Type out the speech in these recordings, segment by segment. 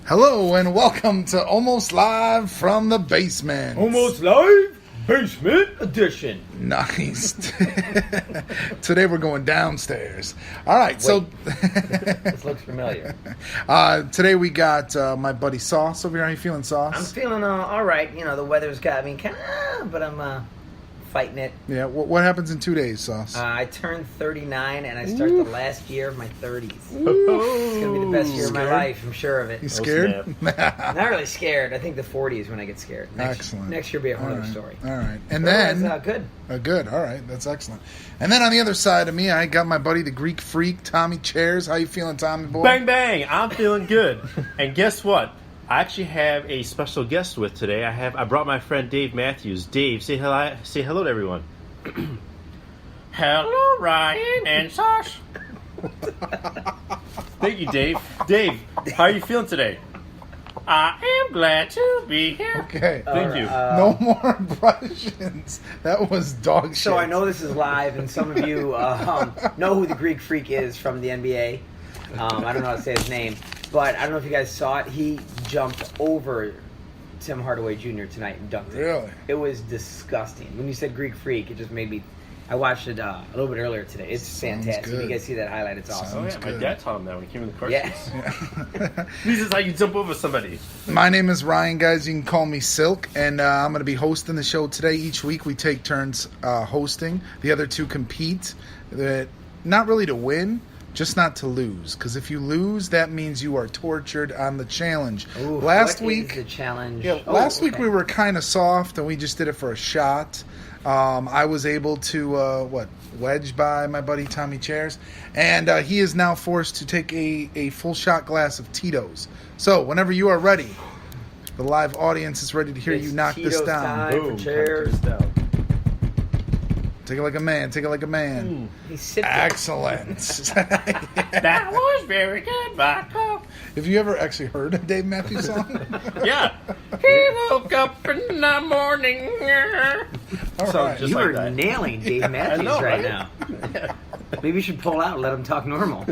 Hello and welcome to Almost Live from the Basement. Almost Live Basement Edition. Nice. Today we're going downstairs. All right, so This looks familiar. Today we got my buddy Sauce over here. How you feeling, Sauce? I'm feeling all right. You know, the weather's got me kind of, but I'm fighting it. Yeah. What happens in 2 days, Sauce? I turned 39 and I start the last year of my 30s. It's gonna be the best year of my life. I'm sure of it. You scared? Not really scared. I think the 40s when I get scared. Excellent. Next year will be a whole other story. All right. And Otherwise, then good. Good. All right. That's excellent. And then on the other side of me, I got my buddy, the Greek freak, Tommy Chairs. How you feeling, Tommy boy? Bang, bang. I'm feeling good. And guess what? I actually have a special guest with today. I brought my friend Dave Matthews. Dave, say hello to everyone. Hello, Ryan and Sash. Thank you, Dave. Dave, how are you feeling today? I am glad to be here. Okay. Thank you. No more impressions. That was dog shit. So I know this is live, and some of you know who the Greek freak is from the NBA. I don't know how to say his name, but I don't know if you guys saw it. He jumped over Tim Hardaway Jr. tonight and dunked it. Really? It was disgusting. When you said Greek freak, it just made me... I watched it a little bit earlier today. It's fantastic. good. If you guys see that highlight, it's awesome. Oh, yeah. My good. dad taught him that when he came in the car. Yeah. This is how you jump over somebody. My name is Ryan, guys. You can call me Silk, and I'm going to be hosting the show today. Each week we take turns hosting. The other two compete. Not really to win, just not to lose. Because if you lose, that means you are tortured on the challenge. Ooh, last what week, is the challenge? yeah, last week we were kind of soft, and we just did it for a shot. I was able to wedge by my buddy Tommy Chairs, and he is now forced to take a full shot glass of Tito's. So whenever you are ready, the live audience is ready to hear you knock this Tito's down. time for Boom. Chairs. Take it like a man. Take it like a man. He's sipping. Excellent. That was very good, vodka. Have you ever actually heard a Dave Matthews song? Yeah. He woke up in the morning. All So right. just You like are that. nailing Dave Matthews know, right right? now. Maybe you should pull out and let him talk normal.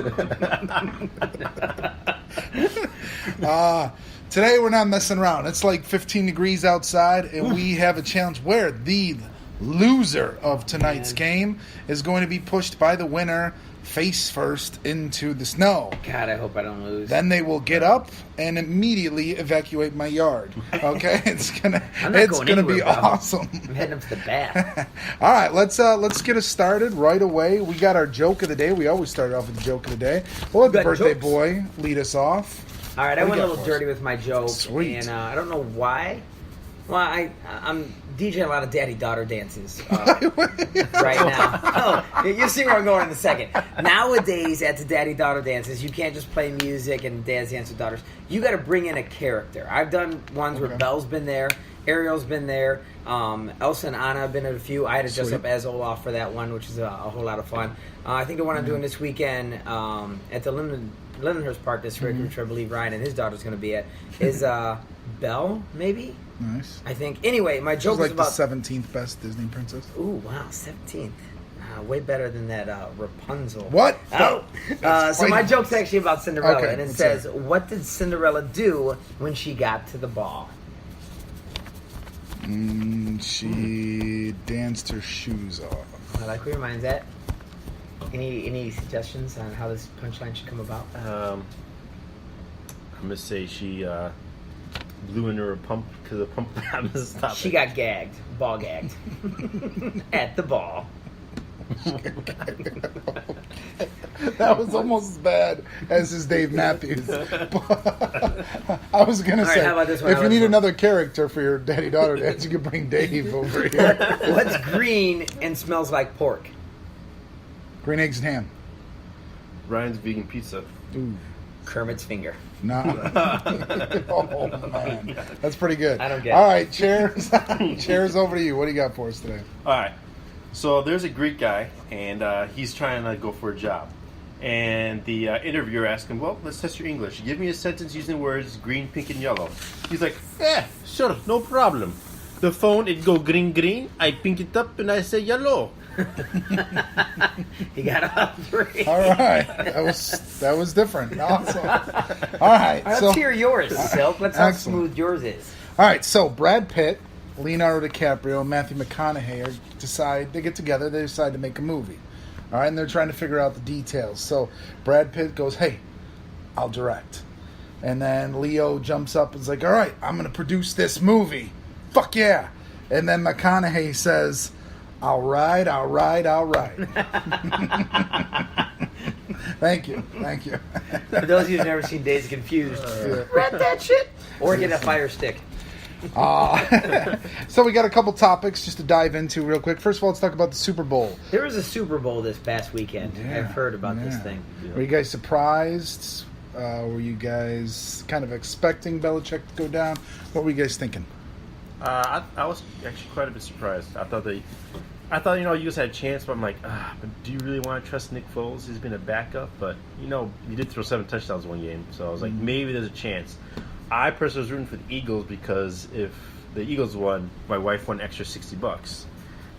Today we're not messing around. It's like 15 degrees outside, and we have a challenge where the loser of tonight's game is going to be pushed by the winner face first into the snow. God, I hope I don't lose. Then they will get up and immediately evacuate my yard. Okay, it's gonna I'm not going be anywhere, bro. awesome. I'm heading up to the bath. All right, let's get us started right away. We got our joke of the day. We always start off with the joke of the day. We'll let the got birthday jokes? boy lead us off. All right, I What do went you a got little for us? dirty with my joke, Sweet. and I don't know why. Well, I'm DJing a lot of daddy-daughter dances right now. Oh, you'll see where I'm going in a second. Nowadays, at the daddy-daughter dances, you can't just play music and dads dance with daughters. You got to bring in a character. I've done ones where Belle's been there, Ariel's been there, Elsa and Anna have been at a few. I had to dress Sweet. up as Olaf for that one, which is a whole lot of fun. I think the one I'm doing this weekend at the Lindenhurst Park District, which I believe Ryan and his daughter's going to be at, is Belle, maybe? Nice. I think. Anyway, my She's joke like is about... the 17th best Disney princess. Ooh, wow, 17th. Way better than that Rapunzel. What? Oh. That's So my quite- joke's actually about Cinderella, Okay, and it let's says, hear what did Cinderella do when she got to the ball? She danced her shoes off. I like where your mind's at. Any suggestions on how this punchline should come about? I'm going to say she blew into her pump because the pump happened to stop She it. got gagged, ball gagged, at the ball. That was almost as bad as his Dave Matthews. I was going to All right, say, how about this one? if How you about need this one? another character for your daddy-daughter dance, you could bring Dave over here. What's green and smells like pork? Green eggs and ham. Ryan's vegan pizza. Ooh. Kermit's finger. Nah. Oh, man. That's pretty good. I don't get All it. right, chairs. Chairs over to you. What do you got for us today? All right. So there's a Greek guy, and he's trying to go for a job. And the interviewer asked him, well, let's test your English. Give me a sentence using the words green, pink, and yellow. He's like, yeah, sure, no problem. The phone, it go green, green. I pink it up, and I say yellow. He got all 3. All right, that was different. Awesome. All right, Let's hear yours, Silk. Let's see how Excellent. smooth yours is. All right, so Brad Pitt, Leonardo DiCaprio, and Matthew McConaughey they get together, they decide to make a movie. All right, and they're trying to figure out the details. So Brad Pitt goes, "Hey, I'll direct." And then Leo jumps up and is like, "All right, I'm going to produce this movie. Fuck yeah." And then McConaughey says, "All right, all right, all right." Thank you. For those of you who've never seen Days of Confused, read that shit. Or get a fire stick. So we got a couple topics just to dive into real quick. First of all, let's talk about the Super Bowl. There was a Super Bowl this past weekend. Yeah, I've heard about this thing. Were you guys surprised? Were you guys kind of expecting Belichick to go down? What were you guys thinking? I was actually quite a bit surprised. I thought you guys had a chance, but I'm like, but do you really want to trust Nick Foles? He's been a backup, but you did throw 7 touchdowns one game, so I was like, maybe there's a chance. I personally was rooting for the Eagles because if the Eagles won, my wife won an extra $60.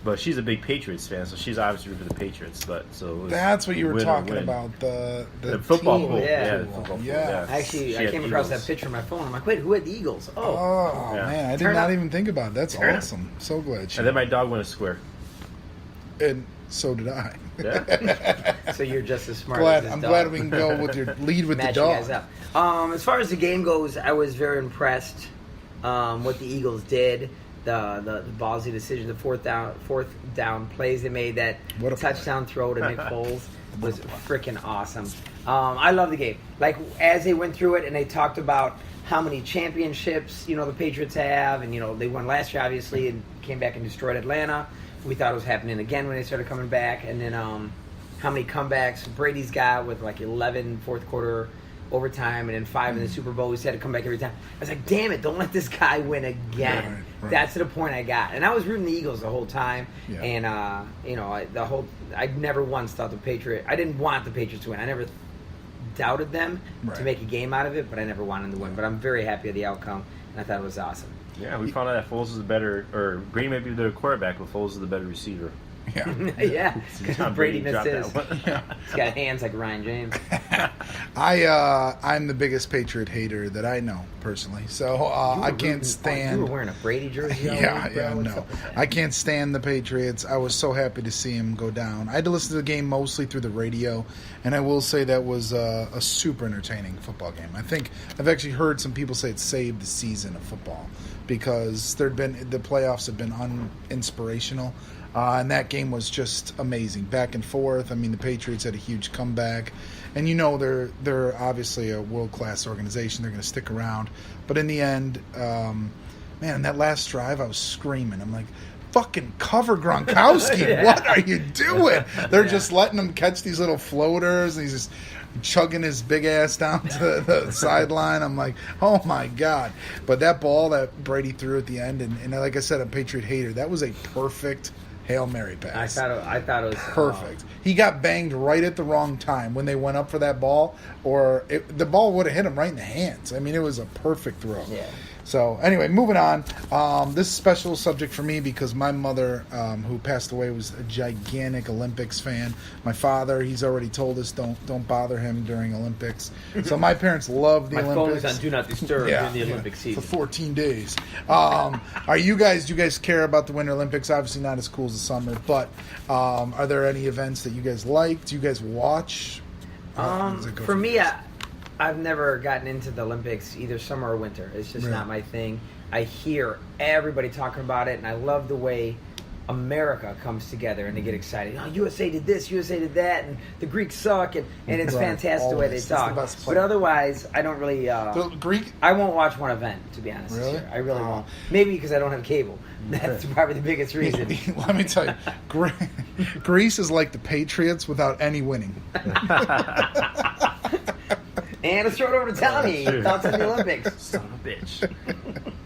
But she's a big Patriots fan, so she's obviously rooting for the Patriots. But that's what you were talking win. about the football team. pool. Yeah. The football pool. Yeah. Actually, She I came had across Eagles. that picture on my phone. I'm like, wait, who had the Eagles? Oh Yeah. man, I did Turn not up. even think about it. That's Turn up. awesome. So glad. And then my dog won a square. And so did I. Yeah. So you're just as smart as this I'm dog. glad we can go with your lead with Match the you dog. guys up. As far as the game goes, I was very impressed what the Eagles did. The ballsy decision, the fourth down plays they made, that What a play. touchdown throw to Nick Foles was freaking awesome. I love the game. Like, as they went through it and they talked about how many championships the Patriots have, and they won last year obviously and came back and destroyed Atlanta. We thought it was happening again when they started coming back, and then how many comebacks Brady's got with like 11 fourth quarter overtime and then 5 in the Super Bowl. We said to come back every time. I was like, damn it, don't let this guy win again. Right. That's the point I got. And I was rooting the Eagles the whole time. Yeah. And I never once thought I didn't want the Patriots to win. I never doubted them Right. to make a game out of it, but I never wanted them to win. But I'm very happy with the outcome, and I thought it was awesome. Yeah, we found out that Foles is a better, or Brady may be the better quarterback, but Foles is the better receiver. Yeah. Yeah, Tom because Brady missed dropped his. that one. He's got hands like Ryan James. I'm the biggest Patriot hater that I know personally. So I can't stand. You were wearing a Brady jersey. all Yeah, week, bro. yeah, What's no. up with that? I can't stand the Patriots. I was so happy to see him go down. I had to listen to the game mostly through the radio, and I will say that was a super entertaining football game. I think I've actually heard some people say it saved the season of football because the playoffs have been uninspirational. And that game was just amazing, back and forth. I mean, the Patriots had a huge comeback, and they're obviously a world-class organization. They're going to stick around, but in the end, man, that last drive, I was screaming. I'm like, fucking cover Gronkowski! Yeah. What are you doing? They're just letting him catch these little floaters, and he's just chugging his big ass down to the sideline. I'm like, oh my god! But that ball that Brady threw at the end, and like I said, a Patriot hater, that was a perfect Hail Mary pass. I thought it was Perfect. He got banged right at the wrong time when they went up for that ball, or the ball would have hit him right in the hands. I mean, it was a perfect throw. Yeah. So, anyway, moving on. This is a special subject for me because my mother, who passed away, was a gigantic Olympics fan. My father, he's already told us don't bother him during Olympics. So my parents love the My phone Olympics. is on Do Not Disturb during the Olympic season. For 14 days. Do you guys care about the Winter Olympics? Obviously not as cool as the summer, but are there any events that you guys like? Do you guys watch? Does it go For through me, this? I've never gotten into the Olympics, either summer or winter. It's just Really? not my thing. I hear everybody talking about it, and I love the way America comes together and they get excited. Oh, USA did this, USA did that, and the Greeks suck, and it's Right. fantastic the way they Always. It's the talk. best But play. otherwise, I don't really. The Greek. I won't watch one event, to be honest. Really? This year. I really Oh. won't. Maybe because I don't have cable. That's probably the biggest reason. Let me tell you, Greece is like the Patriots without any winning. And let's throw it over to Tommy. Sure. Thoughts on the Olympics? Son of a bitch.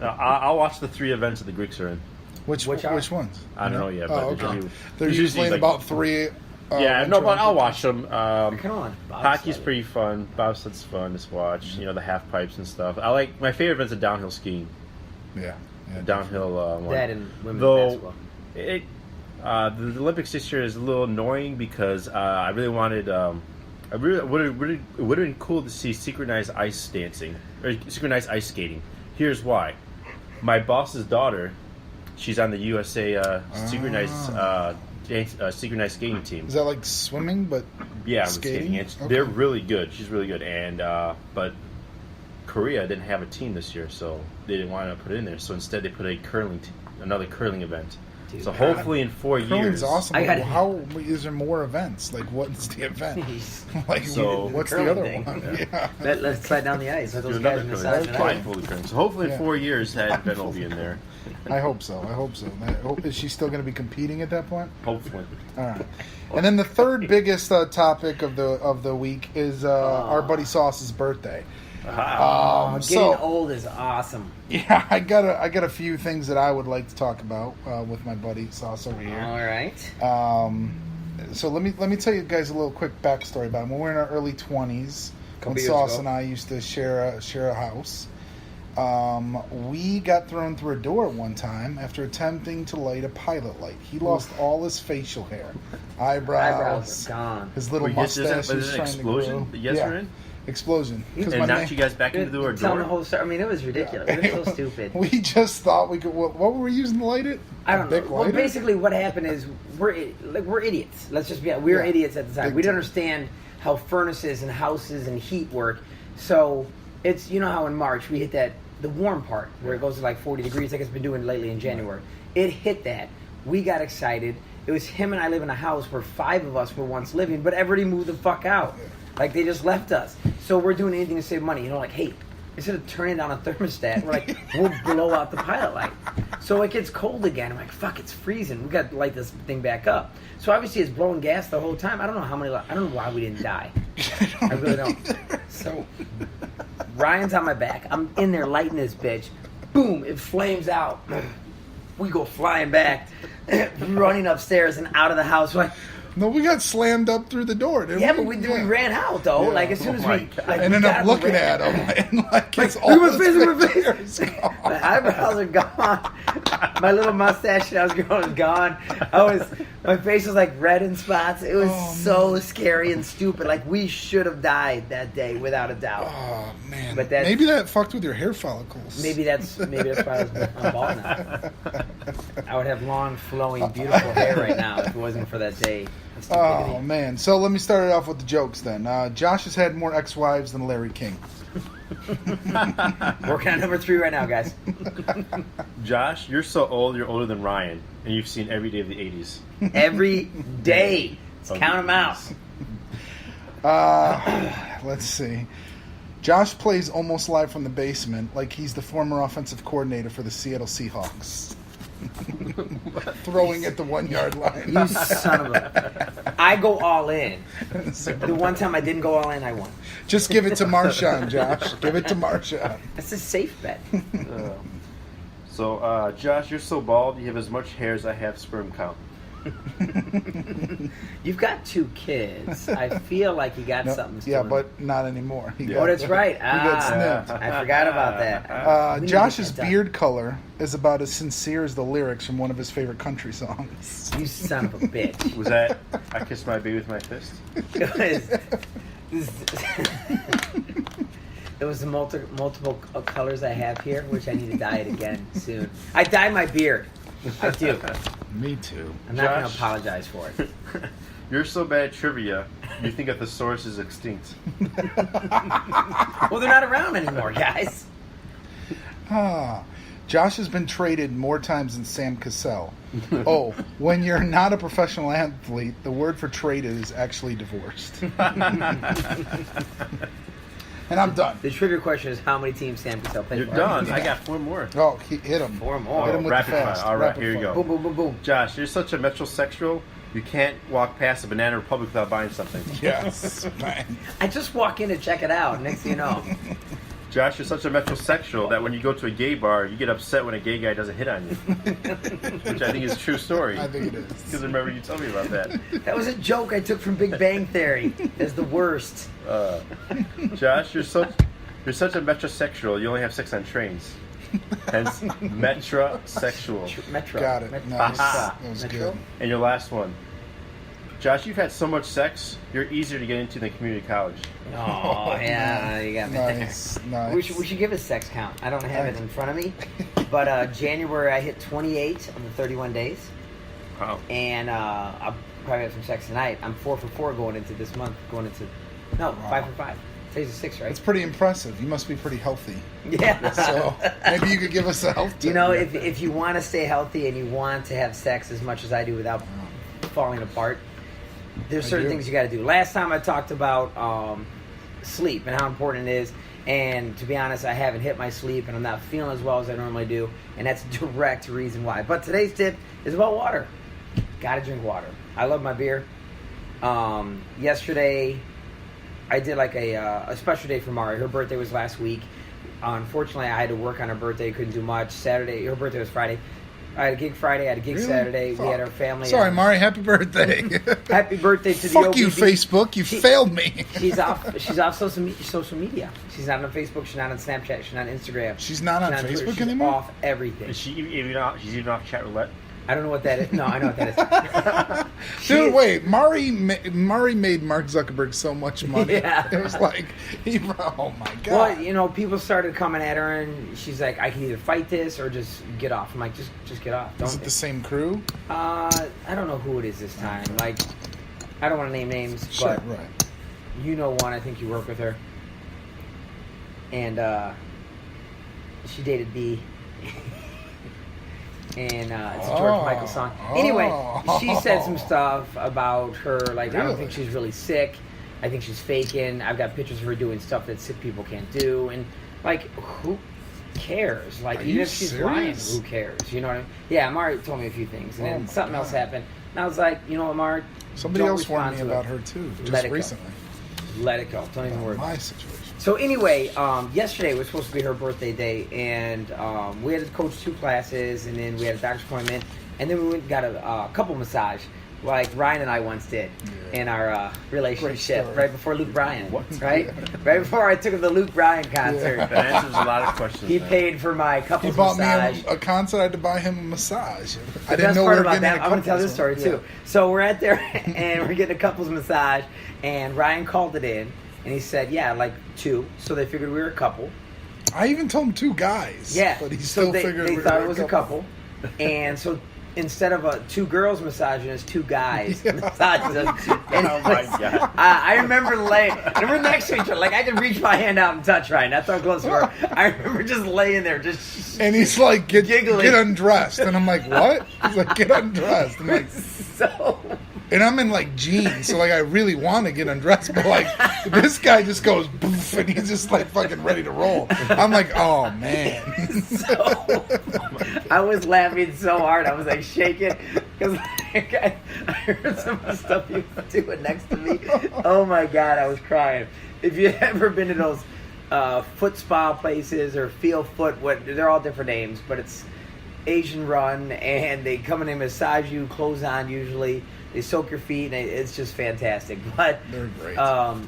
I'll watch the 3 events that the Greeks are in. Which Which are? ones? I don't know yet, but Oh, there's okay. usually- There's usually like- about 3. Yeah, no, but I'll watch them. Come on. Hockey's bobsled. pretty fun. Bobsled's fun to watch. The half pipes and stuff. I like my favorite event's the downhill skiing. Yeah. The downhill one. That and women's Though basketball. The Olympics this year is a little annoying because I really wanted. It would have been cool to see synchronized ice dancing or synchronized ice skating. Here's why: my boss's daughter, she's on the USA synchronized skating team. Is that like swimming, but skating? And they're really good. She's really good, and but Korea didn't have a team this year, so they didn't want to put it in there. So instead, they put another curling event. Dude, so hopefully in 4 years, curling's awesome. How is there more events? Like, what's the event? Like, so what's the other thing. one? Yeah. Let's slide down the ice. Let those do guys another massage curling. it out. Blindfolded curling. So hopefully in 4 years, that event will be in there. I hope so. Is she still going to be competing at that point? Hopefully. All right. And then the third biggest topic of the week is our buddy Sauce's birthday. Getting old is awesome. Yeah, I got a few things that I would like to talk about with my buddy Sauce over here. All right. So let me tell you guys a little quick backstory about him. When we were in our early 20s, when Sauce and I used to share a house, we got thrown through a door one time after attempting to light a pilot light. He lost all his facial hair, eyebrows gone. His little mustache was trying explosion? to grow. Yes, we're in. Explosion. And knocked you guys back into the door. Telling the whole story. I mean, it was ridiculous. It was so stupid. We just thought we could. What were we using to light it? I don't know. Well, basically, what happened is we're idiots. Let's just be honest. We were idiots at the time. We didn't understand how furnaces and houses and heat work. So it's how in March we hit the warm part where it goes to like 40 degrees, like it's been doing lately in January. It hit that. We got excited. It was him and I live in a house where 5 of us were once living, but everybody moved the fuck out. Like, they just left us. So we're doing anything to save money. Like, hey, instead of turning down a thermostat, we're like, we'll blow out the pilot light. So it gets cold again. I'm like, fuck, it's freezing. We got to light this thing back up. So obviously it's blowing gas the whole time. I don't know why we didn't die. I really don't. So Ryan's on my back. I'm in there lighting this bitch. Boom, it flames out. We go flying back, running upstairs and out of the house. We're like, no, we got slammed up through the door, didn't we? Yeah, but we ran out, though. Yeah. Like, as soon as we... Like, and then I'm looking at him, and like, it's all my face. My eyebrows are gone. My little mustache that I was growing was gone. My face was like red in spots. It was so scary and stupid. Like, we should have died that day, without a doubt. Oh, man. But maybe that fucked with your hair follicles. Maybe that's why I'm bald now. I would have long, flowing, beautiful hair right now if it wasn't for that day. Oh, man. So let me start it off with the jokes then. Josh has had more ex-wives than Larry King. Working on number 3 right now, guys. Josh, you're so old, you're older than Ryan, and you've seen every day of the 80s. Every day. Let's count them out. Let's see. Josh plays almost live from the basement like he's the former offensive coordinator for the Seattle Seahawks. Throwing at the 1 yard line. You son of a... I go all in. The one time I didn't go all in, I won. Just give it to Marshawn, Josh. Give it to Marshawn. That's a safe bet. So, Josh, you're so bald, you have as much hair as I have sperm count. You've got 2 kids. I feel like you got something still. Yeah, but not anymore. That's right. He got snipped. I forgot about that. Josh's beard color is about as sincere as the lyrics from one of his favorite country songs. You son of a bitch. Was that I Kissed My Baby with My Fist? It was the multiple colors I have here, which I need to dye it again soon. I dye my beard. I do. Me too. I'm not going to apologize for it. You're so bad at trivia, you think that the source is extinct. Well, they're not around anymore, guys. Josh has been traded more times than Sam Cassell. Oh, when you're not a professional athlete, the word for traded is actually divorced. And I'm done. The trivia question is how many teams Sam Cassell played You're for. done. I got 4 more. Oh, hit him. 4 more. Hit him with Rapid the fast. fire. All right, Rapid here you fire. go. Boom, boom, boom, boom. Josh, you're such a metrosexual, you can't walk past a Banana Republic without buying something. Yes, man. I just walk in to check it out. Next thing you know. Josh, you're such a metrosexual that when you go to a gay bar, you get upset when a gay guy doesn't hit on you. Which I think is a true story. I think it is. Because remember you told me about that. That was a joke I took from Big Bang Theory as the worst. Josh, you're such a metrosexual, you only have sex on trains. Hence, metrosexual. Metro. Got it. Metro. Nice. Metro. That was Metro. good. And your last one. Josh, you've had so much sex, you're easier to get into than community college. Oh, yeah, you got me Nice, there. nice. We should give a sex count. I don't have it in front of me, but January I hit 28 of the 31 days, Wow. and I'll probably have some sex tonight. I'm 4 for 4 going into this month. 5 for 5. Today's a 6, right? That's pretty impressive. You must be pretty healthy. Yeah. So maybe you could give us a health tip. You know, if you want to stay healthy and you want to have sex as much as I do without falling apart, there's certain things you got to do. Last time I talked about sleep and how important it is, and to be honest, I haven't hit my sleep and I'm not feeling as well as I normally do, and that's a direct reason why. But today's tip is about water. Got to drink water. I love my beer. Yesterday, I did like a special day for Mari. Her birthday was last week. Unfortunately, I had to work on her birthday. Couldn't do much. Saturday, her birthday was Friday. I had a gig Friday. I had a gig Really? Saturday. Fuck. We had our family. Sorry, Mari. Happy birthday. Happy birthday to the Fuck you, OBB. Facebook. You failed me. She's off. She's off social media. She's not on Facebook. She's not on Snapchat. She's not on Instagram. She's not on Twitter. Facebook She's anymore? Off everything. Is she even off? She's even off chat roulette? I don't know what that is. No, I know what that is. Dude, wait. Mari made Mark Zuckerberg so much money. Yeah. It was like, oh my God. Well, you know, people started coming at her, and she's like, "I can either fight this or just get off." I'm like, "Just get off." Don't. Is it the same crew? I don't know who it is this time. Like, I don't want to name names, Sure, but right. you know one. I think you work with her, and she dated B. And it's a George Michael song. Anyway, she said some stuff about her, like, I don't think she's really sick. I think she's faking. I've got pictures of her doing stuff that sick people can't do. And, like, who cares? Like, even if she's lying, who cares? You know what I mean? Yeah, Mari told me a few things. And then something else happened. And I was like, you know what, Mari? Somebody else warned me about her, too, just recently. Let it go. Don't even worry about it. My situation. So anyway, yesterday was supposed to be her birthday day, and we had to coach 2 classes, and then we had a doctor's appointment, and then we went and got a couple massage, like Ryan and I once did in our relationship, right before Luke Bryan, right? Right before I took him to the Luke Bryan concert. That answers a lot of questions. He paid for my couples He bought massage. me a concert. I had to buy him a massage. The best part about that, I'm going to tell this story too. So we're at there, and we're getting a couples massage, and Ryan called it in. And he said, yeah, like 2. So they figured we were a couple. I even told him 2 guys. Yeah. But he still figured they we thought were it was a couple. And so instead of 2 girls massaging us, 2 guys massaging us. And Oh my God. I remember laying, and we're next to each other. Like, I can reach my hand out and touch Ryan. That's how close we were. I remember just laying there, just And he's like, get giggling. undressed. And I'm like, what? He's like, get undressed. I'm like, so... and I'm in like jeans, so like I really want to get undressed, but like this guy just goes poof, and he's just like fucking ready to roll. I'm like, oh man. So, I was laughing so hard, I was like shaking because like, I heard some of the stuff he was doing next to me. Oh my God, I was crying. If you've ever been to those foot spa places or Feel Foot, they're all different names, but it's Asian run, and they come in and massage you, clothes on usually. They soak your feet, and it's just fantastic. But They're great.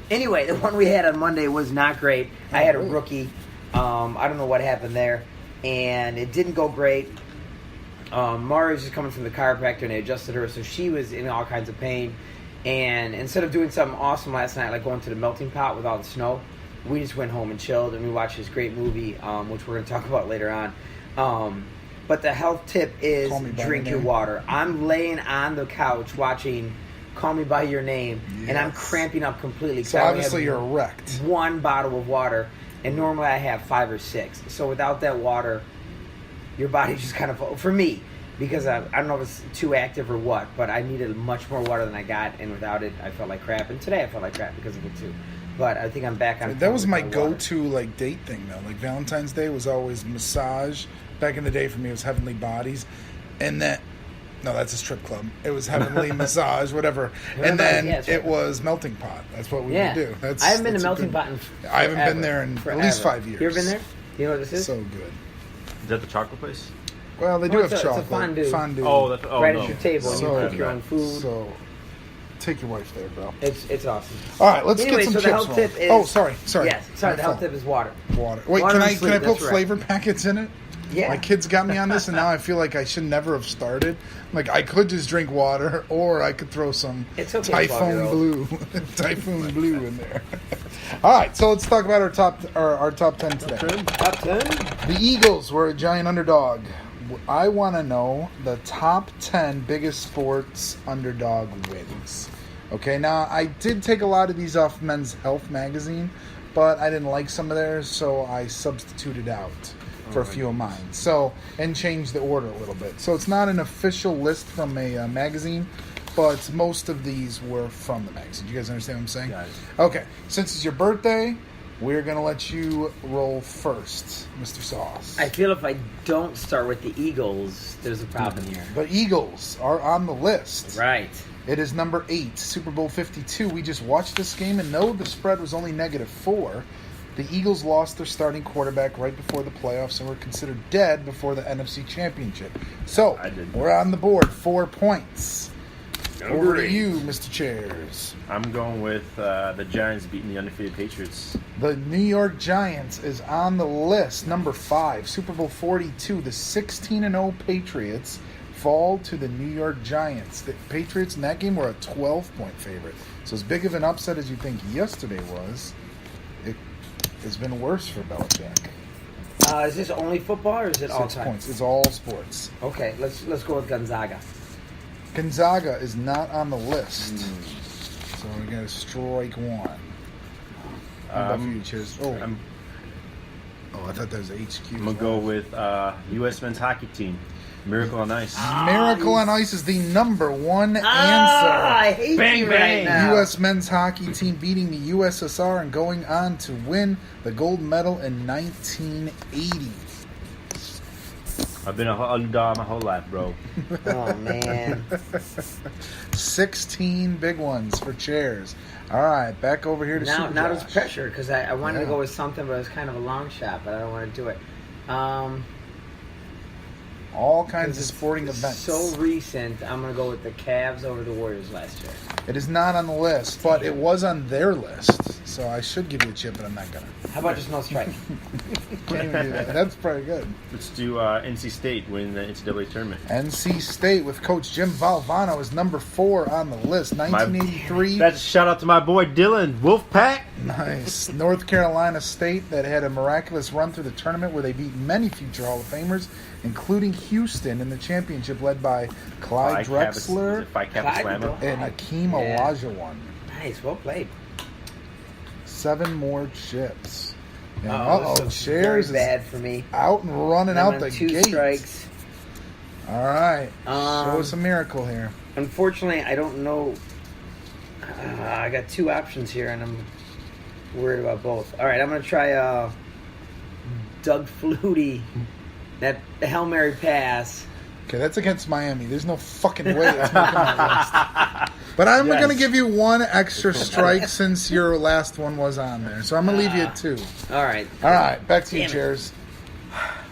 Anyway, the one we had on Monday was not great. I had a rookie. I don't know what happened there, and it didn't go great. Mari was just coming from the chiropractor, and they adjusted her, so she was in all kinds of pain. And instead of doing something awesome last night, like going to the melting pot with all the snow, we just went home and chilled, and we watched this great movie, which we're going to talk about later on. But the health tip is drink your water. I'm laying on the couch watching Call Me By Your Name, and I'm cramping up completely. So obviously you're wrecked. 1 bottle of water, and normally I have 5 or 6. So without that water, your body just kind of, for me, because I don't know if it's too active or what, but I needed much more water than I got, and without it, I felt like crap. And today I felt like crap because of it too. But I think I'm back on. That was my go-to like date thing though. Like Valentine's Day was always massage. Back in the day for me it was Heavenly Bodies, and then no, that's a strip club. It was Heavenly Massage, whatever, and then it was Melting Pot. That's what we would do. I haven't been to Melting Pot in I haven't been there in at least 5 years. You ever been there? You know what this is? So good. Is that the chocolate place? Well, they do have chocolate. It's a fondue. Oh, right no. at your table. So you cook your own food. So Take your wife there, bro. It's awesome. All right, let's Anyway, get some so chips the health rolling. tip is... Oh, sorry. Yes, sorry, the health tip is water. Water. Wait, Water can and I sleep, put that's right. flavor packets in it? Yeah. My kids got me on this, and now I feel like I should never have started. Like, I could just drink water, or I could throw some It's okay, Typhoon 12-year-old. Blue, Typhoon Blue in there. All right, so let's talk about our top 10 today. Top 10? The Eagles were a giant underdog. I want to know the top 10 biggest sports underdog wins. Okay, now I did take a lot of these off Men's Health magazine, but I didn't like some of theirs, so I substituted out for a few of mine. So, and changed the order a little bit. So it's not an official list from a magazine, but most of these were from the magazine. Do you guys understand what I'm saying? Got it. Okay, since it's your birthday, we're going to let you roll first, Mr. Sauce. I feel if I don't start with the Eagles, there's a problem here. The Eagles are on the list. Right. It is number 8, Super Bowl 52. We just watched this game and know the spread was only -4. The Eagles lost their starting quarterback right before the playoffs and were considered dead before the NFC Championship. So, we're on the board, 4 points. Over to you, Mr. Chairs. I'm going with the Giants beating the undefeated Patriots. The New York Giants is on the list, number 5, Super Bowl 42. The 16-0 Patriots fall to the New York Giants. The Patriots in that game were a 12-point favorite. So as big of an upset as you think yesterday was, it's been worse for Belichick. Is this only football or is it all 6 time? points. It's all sports. Okay, let's go with Gonzaga. Gonzaga is not on the list. So we got to strike one. How about for you, Cheers? Oh, I thought that was HQ. I'm going to go with U.S. men's hockey team. Miracle on Ice. Miracle on Ice is the number one answer. I hate Bang, you bang. right now. U.S. men's hockey team beating the USSR and going on to win the gold medal in 1980. I've been an underdog my whole life, bro. Oh, man. 16 big ones for Chairs. All right, back over here to Now Super there's Josh. pressure because I wanted to Yeah. go with something, but it was kind of a long shot, but I don't want to do it. All kinds of It's sporting events. So recent, I'm going to go with the Cavs over the Warriors last year. It is not on the list, but it was on their list. So I should give you a chip, but I'm not going to. How about just no strike? Can't even do that. That's pretty good. Let's do NC State winning the NCAA tournament. NC State with Coach Jim Valvano is number 4 on the list. 1983. That's a shout out to my boy Dylan Wolfpack. Nice. North Carolina State that had a miraculous run through the tournament where they beat many future Hall of Famers, including Houston in the championship led by Clyde Drexler Phi Kappa Clyde Slammer. and Akeem Yeah. Olajuwon. Nice, well played. 7 more chips. And This looks very Chairs is bad for me. out and running I'm out on the 2 gate. strikes. All right. Show us a miracle here. Unfortunately, I don't know. I got 2 options here, and I'm worried about both. All right, I'm going to try Doug Flutie. That Hail Mary pass. Okay, that's against Miami. There's no fucking way it's making my list. But I'm going to give you 1 extra strike since your last one was on there. So I'm going to leave you at 2. All right. All right, back to you, Damn it. Chairs.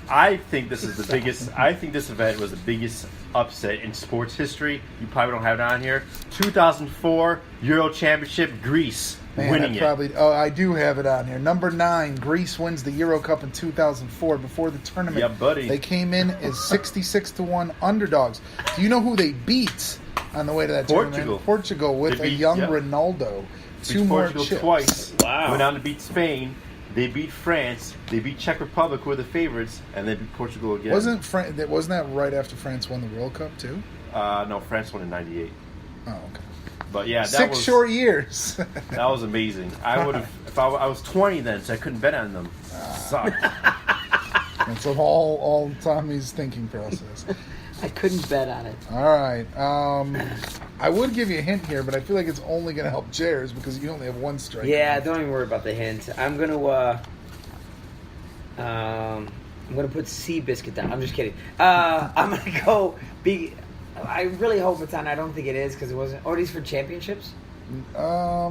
I think this is the biggest. I think this event was the biggest upset in sports history. You probably don't have it on here. 2004 Euro Championship, Greece Man, winning I do have it on here. Number 9, Greece wins the Euro Cup in 2004. Before the tournament, Yeah, buddy. they came in as 66-1 underdogs. Do you know who they beat on the way to that Portugal. tournament? Portugal with They a beat- young yeah. Ronaldo. It. 2 Beat more Portugal chips. twice. Wow. Went on to beat Spain. They beat France. They beat Czech Republic, who were the favorites, and they beat Portugal again. Wasn't that right after France won the World Cup too? No, France won in '98. Oh, okay. But yeah, that 6 was short years. that was amazing. I would have if I was 20 then, so I couldn't bet on them. Sucked. That's all Tommy's thinking process. I couldn't bet on it. All right. I would give you a hint here, but I feel like it's only going to help Chairs because you only have 1 strike. Yeah, don't even worry about the hint. I'm gonna put Seabiscuit down. I'm just kidding. I'm gonna go be. I really hope it's on. I don't think it is because it wasn't. Are these for championships? I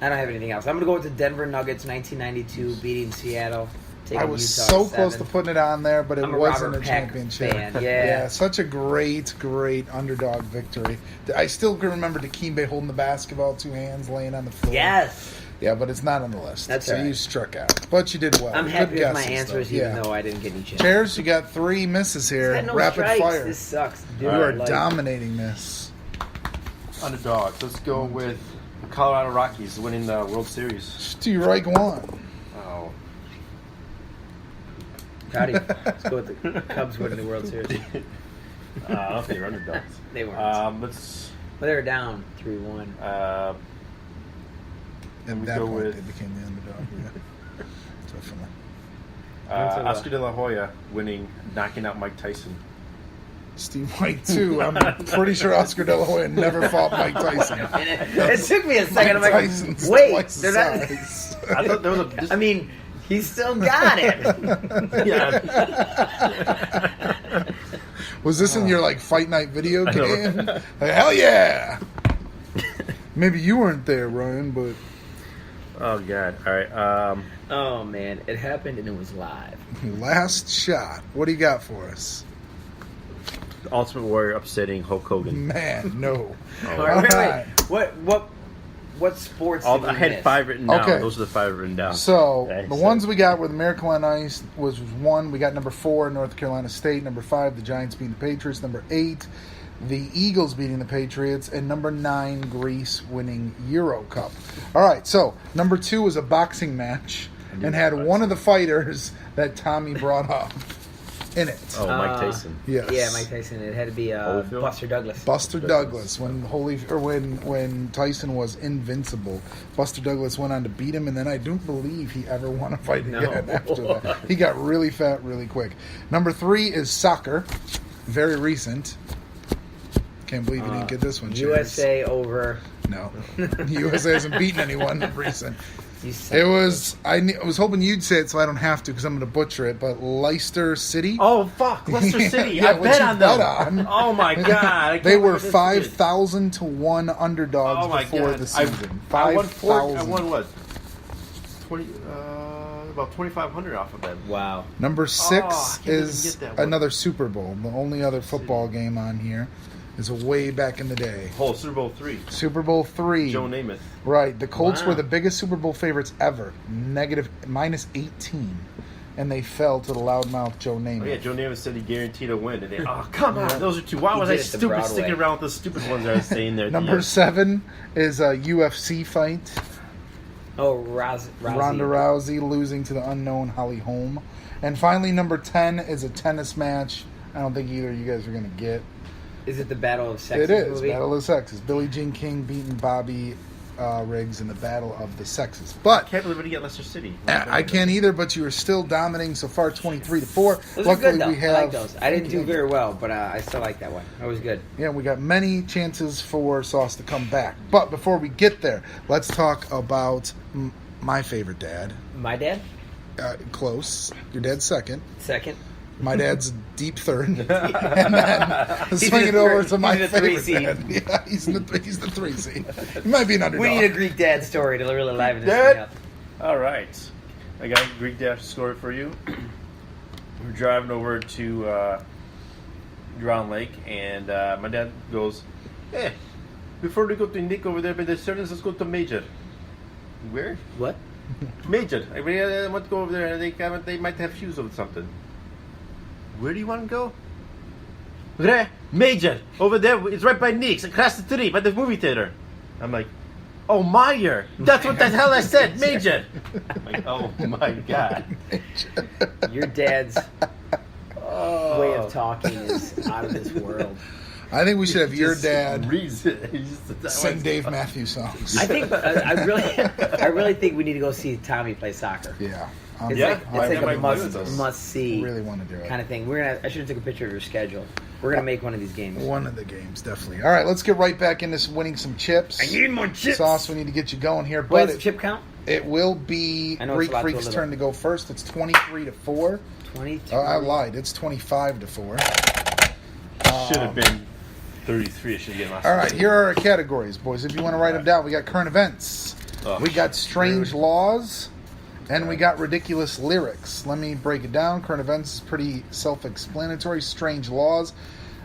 don't have anything else. I'm gonna go with the Denver Nuggets 1992 beating Seattle Taking I was Utah so to close to 7. putting it on there, but it I'm a wasn't Robert a Peck championship. fan, yeah. Such a great underdog victory. I still can remember Dikembe holding the basketball, 2 hands, laying on the floor. Yes. Yeah, but it's not on the list. That's so all right. You struck out. But you did well. I'm Good happy with my guesses, answers, though. even Yeah. though I didn't get any chance. Chairs, you got 3 misses here. Had no Rapid strikes. fire. This sucks. Dude. You are Like, dominating this. Underdogs. Let's go with the Colorado Rockies winning the World Series. Strike 1. Oh. Howdy. Let's go with the Cubs winning the World Series. I don't think they're underdogs. They weren't. Let's. But they were down 3-1. At we that go point, with- they became the underdog. Yeah. Definitely. Oscar De La Hoya winning, knocking out Mike Tyson. Steve White, too. I'm pretty sure Oscar De La Hoya never fought Mike Tyson. It took me a second. I'm like, Tyson's wait, twice they're the not. size. I thought there was a. I mean, he still got it. Yeah. Was this in your like fight night video I know, game? Like, hell yeah! Maybe you weren't there, Ryan, but Oh God! All right. Oh man, it happened and it was live. last shot. What do you got for us? Ultimate Warrior upsetting Hulk Hogan. Man, no. All right, wait. Alright. What sports? I did we had miss? 5 written down. Okay. Those are the 5 written down. So Okay, the so- ones we got were the Miracle on Ice was 1. We got number 4, North Carolina State. Number 5, the Giants beating the Patriots. Number 8, the Eagles beating the Patriots. And number 9, Greece winning Euro Cup. All right, so number 2 was a boxing match and had one of the fighters that Tommy brought up in it. Oh, Mike Tyson. Yes. Yeah, Mike Tyson. It had to be Holyfield? Buster Douglas. Buster Douglas, when Tyson was invincible, Buster Douglas went on to beat him, and then I don't believe he ever won a fight again after that. He got really fat really quick. Number 3 is soccer, very recent. Can't believe you didn't get this one. Chaz. USA over. No, USA hasn't beaten anyone recent. You suck. It was. I was hoping you'd say it, so I don't have to, because I'm going to butcher it. But Leicester City. Oh fuck, Leicester City! Yeah, I what bet you on bet them. on. Oh my god! I can't They were believe this is 5,000 to 1 underdogs Oh my before god! the season. I won 5,000. what? 20, about 2,500 off of that. Wow. Number I 6 can't even is get that one. another Super Bowl. The only other football game on here is way back in the day. Oh, Super Bowl 3. Super Bowl 3. Joe Namath. Right. The Colts Wow. were the biggest Super Bowl favorites ever. Minus 18. And they fell to the loudmouth Joe Namath. Oh yeah, Joe Namath said he guaranteed a win, and they, oh come on, those are 2. Why He was I did it to stupid Broadway. sticking around with those stupid ones I was saying there? at the Number end? 7 is a UFC fight. Oh, Rousey. Ronda Rousey losing to the unknown Holly Holm. And finally, number 10 is a tennis match. I don't think either of you guys are going to get. Is it the Battle of Sexes It is. movie? Battle of the Sexes. Billie Jean King beating Bobby Riggs in the Battle of the Sexes. But Can't believe it get Leicester City. I can't either, but you are still dominating so far, 23-4. Those Luckily, are good, though. we have. I like those. I didn't do very well, but I still like that one. That was good. Yeah, we got many chances for Sauce to come back. But before we get there, let's talk about my favorite dad. My dad? Close. Your dad's second. Second. My dad's deep third. And then swing it over to my he's in the favorite 3 seed. dad. Yeah, he's the 3 seed. He might be an underdog. We need a Greek dad story to really liven this Dad? thing up. All right, I got a Greek dash story for you. We're driving over to Drown Lake, and my dad goes, "Hey, before we go to Nick over there by the service, let's go to Major." Where? What? Major. I want to go over there, and they might have shoes or something. Where do you want to go? Major. Over there. It's right by Nick's, across the street, by the movie theater. I'm like, oh, Meyer. That's what the hell I said, Major. I'm like, oh my god. Your dad's Oh. way of talking is out of this world. I think we should have your Just dad reads it. He just- sing Dave Matthews songs. I think I really think we need to go see Tommy play soccer. Yeah. It's Yeah, like, I it's like might a do this. must see really want to do it. kind of thing. I should have took a picture of your schedule. We're gonna make one of these games. One of the games, definitely. All right, let's get right back into winning some chips. I need more chips. Sauce, we need to get you going here. What But is the chip count? it will be I know it's Greek a lot to Freak's a turn to go first. It's 23-4. 23. Oh, I lied. It's 25-4. Should have been 33. I should get last. All right, here are our categories, boys. If you want to write them down, we got current events. Oh, We got strange laws. And we got ridiculous lyrics. Let me break it down. Current events is pretty self-explanatory. Strange laws.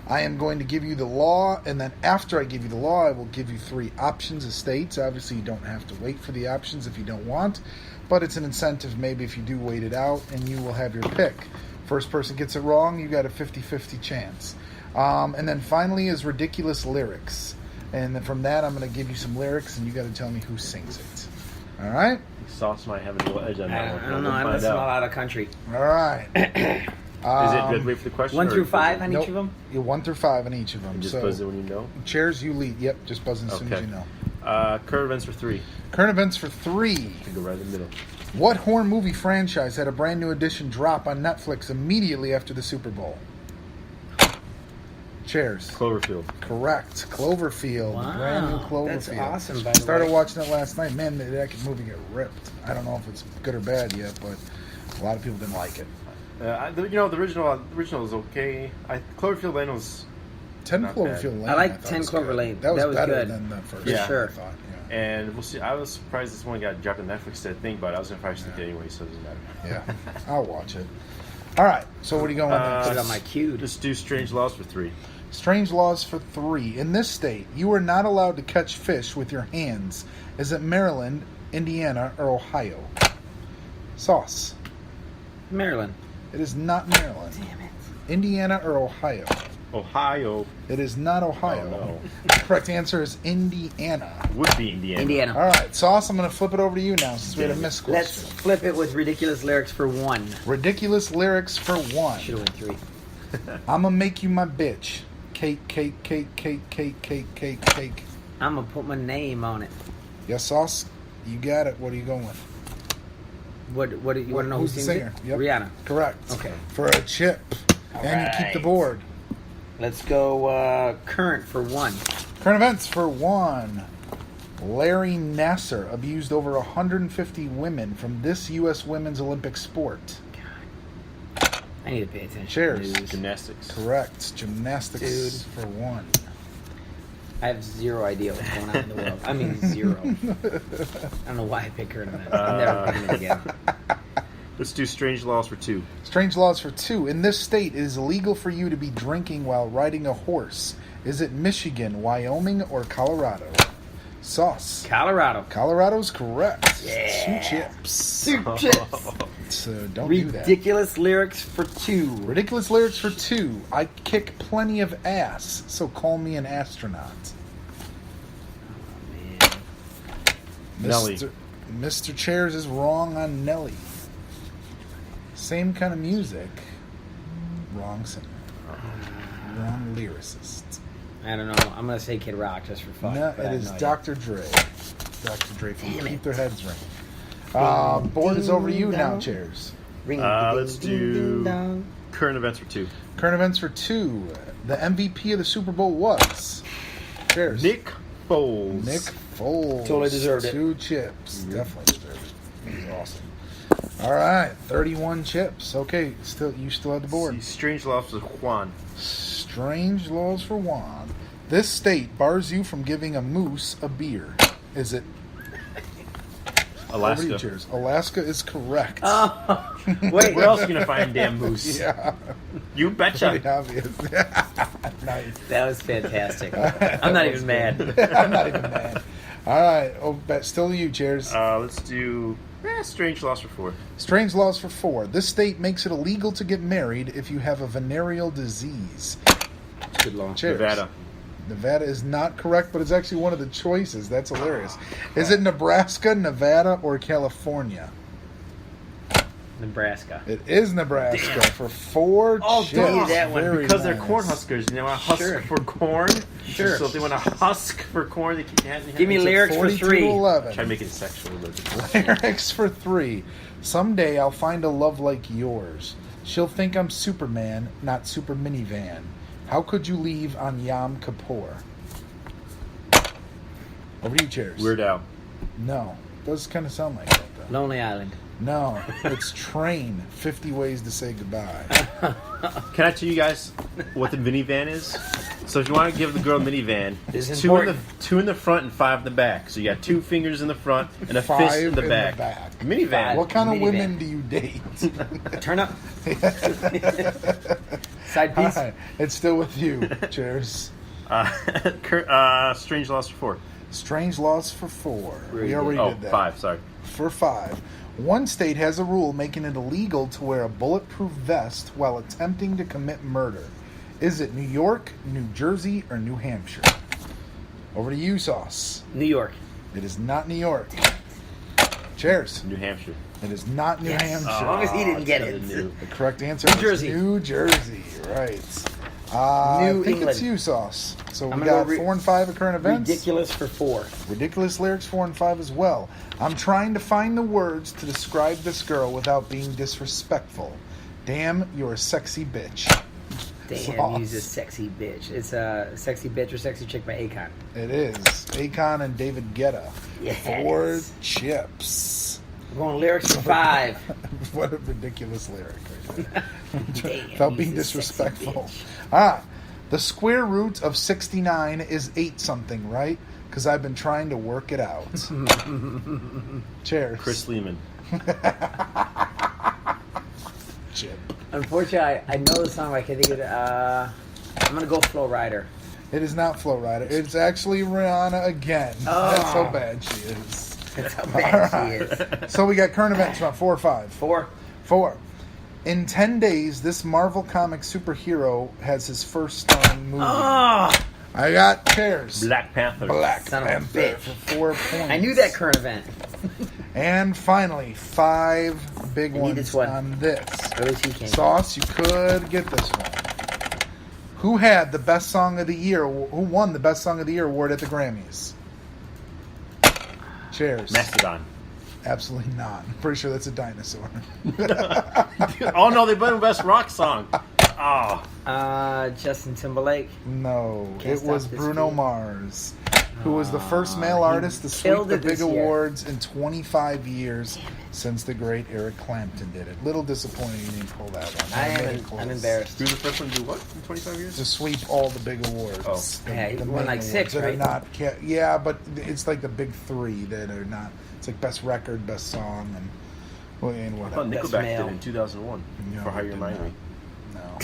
I am going to give you the law, and then after I give you the law, I will give you 3 options of states. Obviously, you don't have to wait for the options if you don't want, but it's an incentive maybe if you do wait it out, and you will have your pick. First person gets it wrong, you got a 50-50 chance. And then finally is ridiculous lyrics. And then from that, I'm going to give you some lyrics, and you got to tell me who sings it. All right? Sauce might have a little edge on that one. I don't know. I listen a lot of country. All right. Is it good wait for the question? 1 or through 5 on Nope. each of them? Yeah, 1 through 5 on each of them. And just So, buzz it when you know? chairs, you lead. Yep, just buzz as soon as you know. Current events for 3. Current events for 3. You can go right in the middle. What horror movie franchise had a brand new edition drop on Netflix immediately after the Super Bowl? Chairs. Cloverfield. Correct. Cloverfield. Wow, Brand new Cloverfield. that's awesome, by the Started way. watching it last night. Man, that movie got ripped. I don't know if it's good or bad yet, but a lot of people didn't like it. The original is okay. Cloverfield Lane was 10 Not Cloverfield Lane. I like thought 10 was Clover good. Lane. That was That was better good. than the first. Yeah. one, Sure. I thought. Yeah. and we'll see. I was surprised this one got dropped on Netflix. Didn't think about it. I was gonna probably stick it anyway, so it doesn't matter. Yeah, I'll watch it. All right, so what are you going with next? Put it on my queue. Let's do Strange Laws for 3. Strange laws for 3. In this state, you are not allowed to catch fish with your hands. Is it Maryland, Indiana, or Ohio? Sauce. Maryland. It is not Maryland. Damn it. Indiana or Ohio? Ohio It is not Ohio. Oh, no. The correct answer is Indiana. would be Indiana. Indiana. All right, Sauce, I'm going to flip it over to you now since we had a missed Let's question. flip it with ridiculous lyrics for 1. Ridiculous lyrics for 1. Should have went 3. I'm going to make you my bitch. Cake, cake, cake, cake, cake, cake, cake, cake. I'm gonna put my name on it. Yes, Sauce? You got it. What are you going with? What do you want to know Who's who the sings singer? it? Yep. Rihanna. Correct. Okay. For a chip. And you keep the right. board. Let's go current for 1. Current events for 1. Larry Nasser abused over 150 women from this U.S. women's Olympic sport. I need to pay attention. Cheers. to news. Gymnastics. Correct. Gymnastics Dude. for 1. I have 0 idea what's going on in the world. I mean 0. I don't know why I picked current events. I'm never picking it again. Let's do Strange Laws for 2. Strange laws for 2. In this state, it is illegal for you to be drinking while riding a horse. Is it Michigan, Wyoming, or Colorado? Sauce. Colorado. Colorado's correct. Yeah. 2 chips. 2 chips. So don't do that. Ridiculous lyrics for 2. Ridiculous lyrics for 2. I kick plenty of ass, so call me an astronaut. Man. Nelly. Mr. Chairs is wrong on Nelly. Same kind of music. Wrong singer. Wrong lyricist. I don't know. I'm gonna say Kid Rock just for fun. No, but I it have is no idea. Dr. Dre. Dr. Dre from Damn Keep it. Their Heads Ring. Board is over to you now, ding, Chairs. Ring, Let's ding, do ding, dong. Current events for 2. Current events for 2. The MVP of the Super Bowl was. Chairs. Nick Foles. Nick Foles. Totally deserved it. 2 chips. Definitely deserved it. It was awesome. All right, 31 chips. Okay, you still have the board. Strange Laws for Juan. Strange laws for Juan. This state bars you from giving a moose a beer. Is it Alaska. Over to you, Cheers. Alaska is correct. Oh, wait. Where else are you gonna find damn moose? Yeah, You betcha. pretty obvious. Nice. That was fantastic. I'm not even mad. I'm not even mad. All right, still you, Chairs. Let's do Strange Laws for 4. Strange laws for 4. This state makes it illegal to get married if you have a venereal disease. Good law. Cheers. Nevada. Nevada is not correct, but it's actually one of the choices. That's hilarious. Is it Nebraska, Nevada, or California? Nebraska. It is Nebraska for 4 Oh, chips. don't eat that one. Very Because they're nice. corn huskers, and they want to husk Sure. for corn. Sure. So if they want to husk for corn, they can't. Give me It's a lyrics for 42 to 3. 11. Try to make it sexual. But Lyrics for 3. Someday I'll find a love like yours. She'll think I'm Superman, not Super Minivan. How could you leave on Yom Kippur? Over to you, Chairs. Weird Al. No. Does kind of sound like that, though. Lonely Island. No, it's train. 50 ways to say goodbye. Can I tell you guys what the minivan is? So if you want to give the girl a minivan, This is two in important. two in the front and 5 in the back. So you got 2 fingers in the front and a 5 fist in the back. Minivan. What kind of Minivan. women do you date? Turn up. Side piece. Hi, it's still with you. Cheers. Strange Loss for 4. Strange laws for 4. Really We already Oh, did that. 5, sorry. For 5. One state has a rule making it illegal to wear a bulletproof vest while attempting to commit murder. Is it New York, New Jersey, or New Hampshire? Over to you, Sauce. New York. It is not New York. Cheers. New Hampshire. It is not New Yes. Hampshire. As long as he didn't get it's it. another new. The correct answer New is Jersey. New Jersey. Right. I New think it's England. you, Sauce. So I'm we gonna got go 4 and 5 at current events. Ridiculous for 4. Ridiculous lyrics 4 and 5 as well. I'm trying to find the words to describe this girl without being disrespectful. Damn, you're a sexy bitch. Damn, Sauce. he's a sexy bitch. It's a sexy bitch or sexy chick by Akon. It is. Akon and David Guetta. Yes. 4 chips. We're going lyrics for 5. What a ridiculous lyric right there. Damn, Without being he's a sexy disrespectful. bitch. The square root of 69 is 8 something, right? Because I've been trying to work it out. Cheers. Chris Lehman. Chip. Unfortunately, I know the song, but I can't think of it. I'm going to go Flow Rider. It is not Flo Rida. It's actually Rihanna again. Oh. That's how bad she is. That's how bad All she is. So we got current events about 4 or 5. 4. 4. In 10 days, this Marvel comic superhero has his first starring movie. Oh, I got chairs. Black Panther. Black Son of a Panther bitch. for 4 points. I knew that current event. And finally, 5 big I need ones this one. on this. Or at least he came. Sauce, you could get this one. Who had the best song of the year? Who won the best song of the year award at the Grammys? Cheers. Mastodon. Absolutely not. I'm pretty sure that's a dinosaur. Oh no, they played the best rock song. Oh, Justin Timberlake. No, Can't it was stop this Bruno beat. Mars, who was the first male artist to sweep killed the it big this year. awards in 25 years since the great Eric Clapton did it. Little disappointing you didn't pull that one. I'm embarrassed. who was the first one to do what in 25 years? To sweep all the big awards. Oh. Yeah, he The won main like 6, awards that are right? not yeah, but it's like the big 3 that are not. It's like best record, best song, and I thought whatever. Best Nickelback male. did in 2001 No, for How it You did Remind not. Me. No.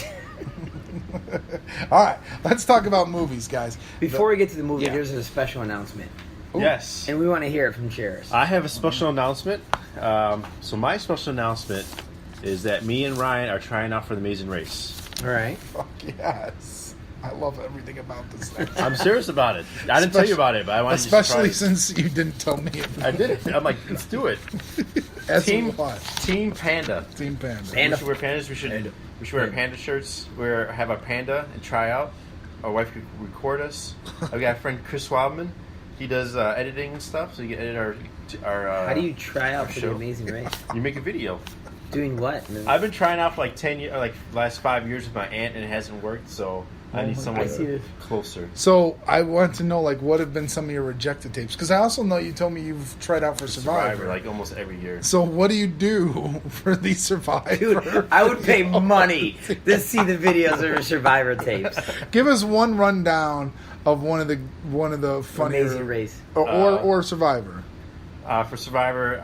All right, let's talk about movies, guys. Before we get to the movie, Yeah. there's a special announcement. Ooh. Yes. And we want to hear it from Cheers. I have a special announcement. So my special announcement is that me and Ryan are trying out for the Amazing Race. All right. Fuck yes. I love everything about this. I'm serious about it. I didn't tell you about it, but I wanted Especially you to surprise. since you didn't tell me. I did it. I'm like, let's do it. As Team what? Team Panda. Team Panda. Panda. We should wear pandas. We should wear panda shirts. Have a panda and try out. Our wife could record us. I've got a friend Chris Wildman. He does editing and stuff, so you can edit our. How do you try out our for show. the Amazing Race? You make a video. Doing what? I've been trying out for like 10 years, like last 5 years with my aunt, and it hasn't worked. So I need someone I see this. closer. So I want to know, like, what have been some of your rejected tapes? Because I also know you told me you've tried out for Survivor. Like almost every year. So what do you do for the Survivor? Dude, I would pay money to see the videos of your Survivor tapes. Give us one rundown of one of the funnier Amazing Race. or Survivor. For Survivor,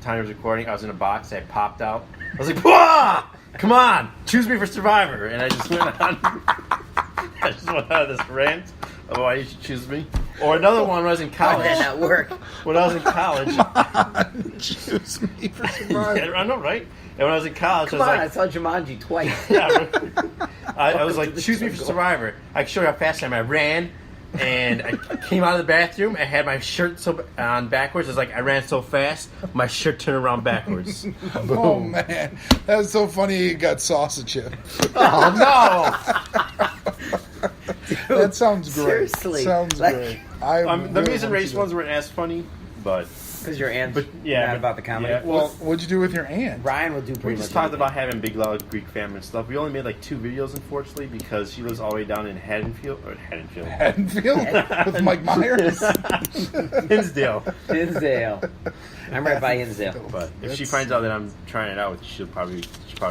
time I was recording, I was in a box. I popped out. I was like, "Wah! Come on, choose me for Survivor!" And I just went on. I just went on this rant of why you should choose me. Or another one when I was in How college. did that work? When I was in college, Choose me for Survivor. yeah, I know, right? And when I was in college, Come I on, was I saw Jumanji twice. like, yeah, I was Welcome like, to the choose me for jungle. Survivor. I could show you how fast I am. I ran. And I came out of the bathroom. I had my shirt on backwards. It's like I ran so fast, my shirt turned around backwards. Oh man, that's so funny. You got sausage chip. Oh no! That sounds great. seriously, Sounds like- great. I The really Amazing want Race to ones weren't as funny, but because your aunt's But, yeah, not but- about the comedy. yeah, Well, what'd you do with your aunt? Ryan will do pretty We much just talked anything. about having big, loud Greek family and stuff. We only made like 2 videos, unfortunately, because she lives all the way down in Haddonfield. Haddonfield with Mike Myers. Hinsdale. Hinsdale. I'm right by Hinsdale. But if she That's- finds out that I'm trying it out with you, she'll probably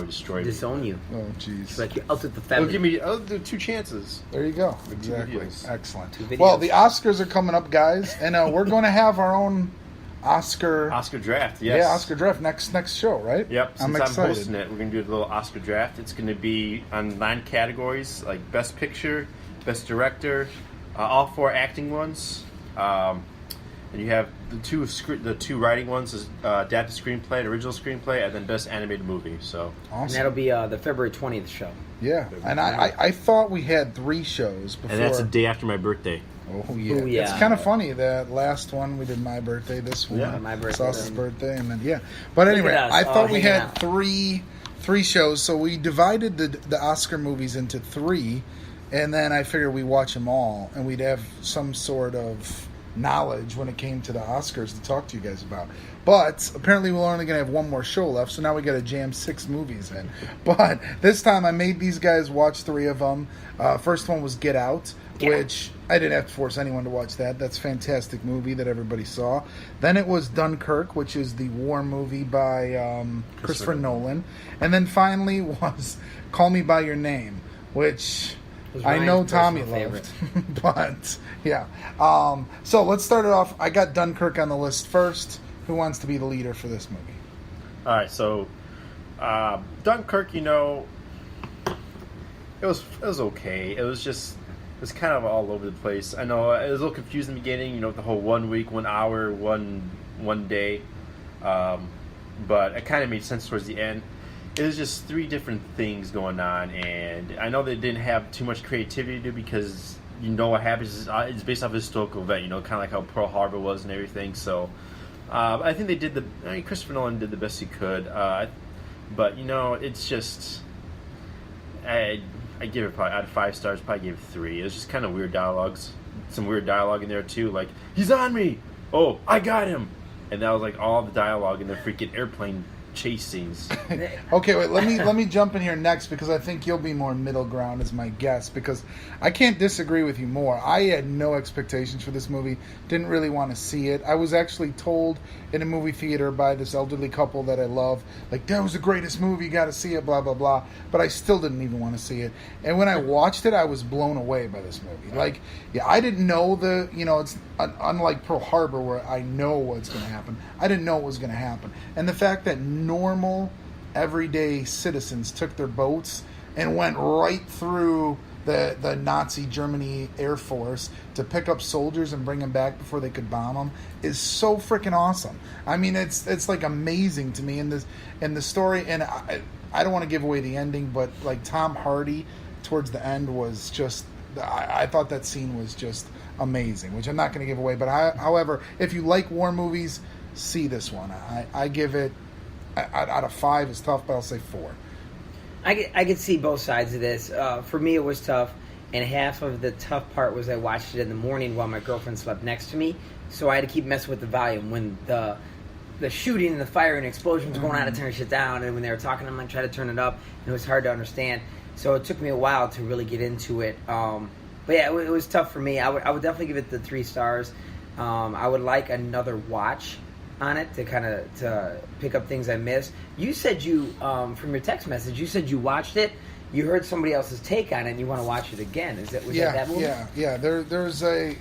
destroy me. Disown you. Oh, jeez. Like, I'll take the Well, family. give me 2 chances. There you go. With 2 Exactly. videos. Excellent. 2 videos. Well, the Oscars are coming up, guys, and we're going to have our own Oscar. Oscar draft, yes. Yeah, Oscar draft next show, right? Yep. I'm Since I'm excited. hosting it, we're gonna do a little Oscar draft. It's gonna be on 9 categories, like Best Picture, Best Director, all 4 acting ones, and you have the 2 writing ones is adapted screenplay, original screenplay, and then Best Animated Movie. So And Awesome. that'll be the February 20th show. Yeah, and I thought we had 3 shows before. and that's a day after my birthday. Oh yeah. Ooh, yeah. It's kind of funny that last one we did my birthday, this one Yeah, my birthday. Sauce's birthday, and then yeah. But anyway, at us, I thought we hanging had out. three shows, so we divided the Oscar movies into 3, and then I figured we watch them all, and we'd have some sort of knowledge when it came to the Oscars to talk to you guys about. But apparently we're only going to have 1 more show left, so now we got to jam 6 movies in. But this time I made these guys watch 3 of them. First one was Get Out, Get Out. which I didn't have to force anyone to watch that. That's a fantastic movie that everybody saw. Then it was Dunkirk, which is the war movie by Christopher Nolan. And then finally was Call Me By Your Name, which Was I know Ryan's Tommy personal loved. But, yeah. So let's start it off. I got Dunkirk on the list first. Who wants to be the leader for this movie? All right, so Dunkirk, it was okay. It was kind of all over the place. I know it was a little confusing in the beginning, the whole 1 week, 1 hour, one day, but it kind of made sense towards the end. It was just 3 different things going on, and I know they didn't have too much creativity to do because what happens is it's based off a historical event, kind of like how Pearl Harbor was and everything. So I think they did Christopher Nolan did the best he could, but it's just I give it probably out of 5 stars. Probably gave it 3. It was just kind of weird dialogues, some weird dialogue in there too, like he's on me, oh I got him, and that was like all the dialogue in the freaking airplane chase scenes. Okay, wait. Let me jump in here next because I think you'll be more middle ground as my guest because I can't disagree with you more. I had no expectations for this movie. Didn't really want to see it. I was actually told in a movie theater by this elderly couple that I love, like that was the greatest movie. You got to see it. Blah blah blah. But I still didn't even want to see it. And when I watched it, I was blown away by this movie. Like, yeah, I didn't know it's unlike Pearl Harbor where I know what's going to happen. I didn't know what was going to happen, and the fact that normal, everyday citizens took their boats and went right through the Nazi Germany Air Force to pick up soldiers and bring them back before they could bomb them is so freaking awesome. I mean, it's like amazing to me in the story, and I don't want to give away the ending, but like Tom Hardy towards the end was just. I thought that scene was just amazing, which I'm not going to give away. But however, if you like war movies, see this one. I give it out of 5. It's tough, but I'll say 4. I could see both sides of this. For me, it was tough, and half of the tough part was I watched it in the morning while my girlfriend slept next to me, so I had to keep messing with the volume. When the shooting and the fire and explosion was going on, I turn shit down, and when they were talking, I'm like, try to turn it up, and it was hard to understand. So it took me a while to really get into it. But yeah, it was tough for me. I would definitely give it the 3 stars. I would like another watch on it to pick up things I missed. You said from your text message, you said you watched it, you heard somebody else's take on it, and you want to watch it again. Was that movie? Yeah. There's I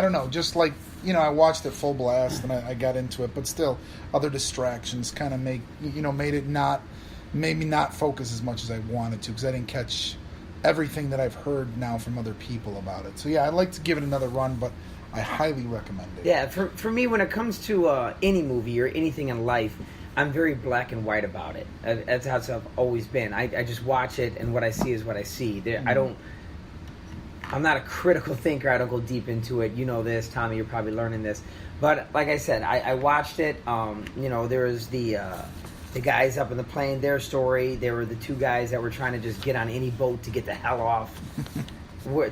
don't know, just like I watched it full blast and I got into it, but still, other distractions kind of made me not focus as much as I wanted to because I didn't catch everything that I've heard now from other people about it. So yeah, I'd like to give it another run, but I highly recommend it. Yeah, for me, when it comes to any movie or anything in life, I'm very black and white about it. That's how I've always been. I just watch it, and what I see is what I see. I'm not a critical thinker. I don't go deep into it. You know this, Tommy. You're probably learning this. But like I said, I watched it. There was the guys up in the plane, their story. There were the 2 guys that were trying to just get on any boat to get the hell off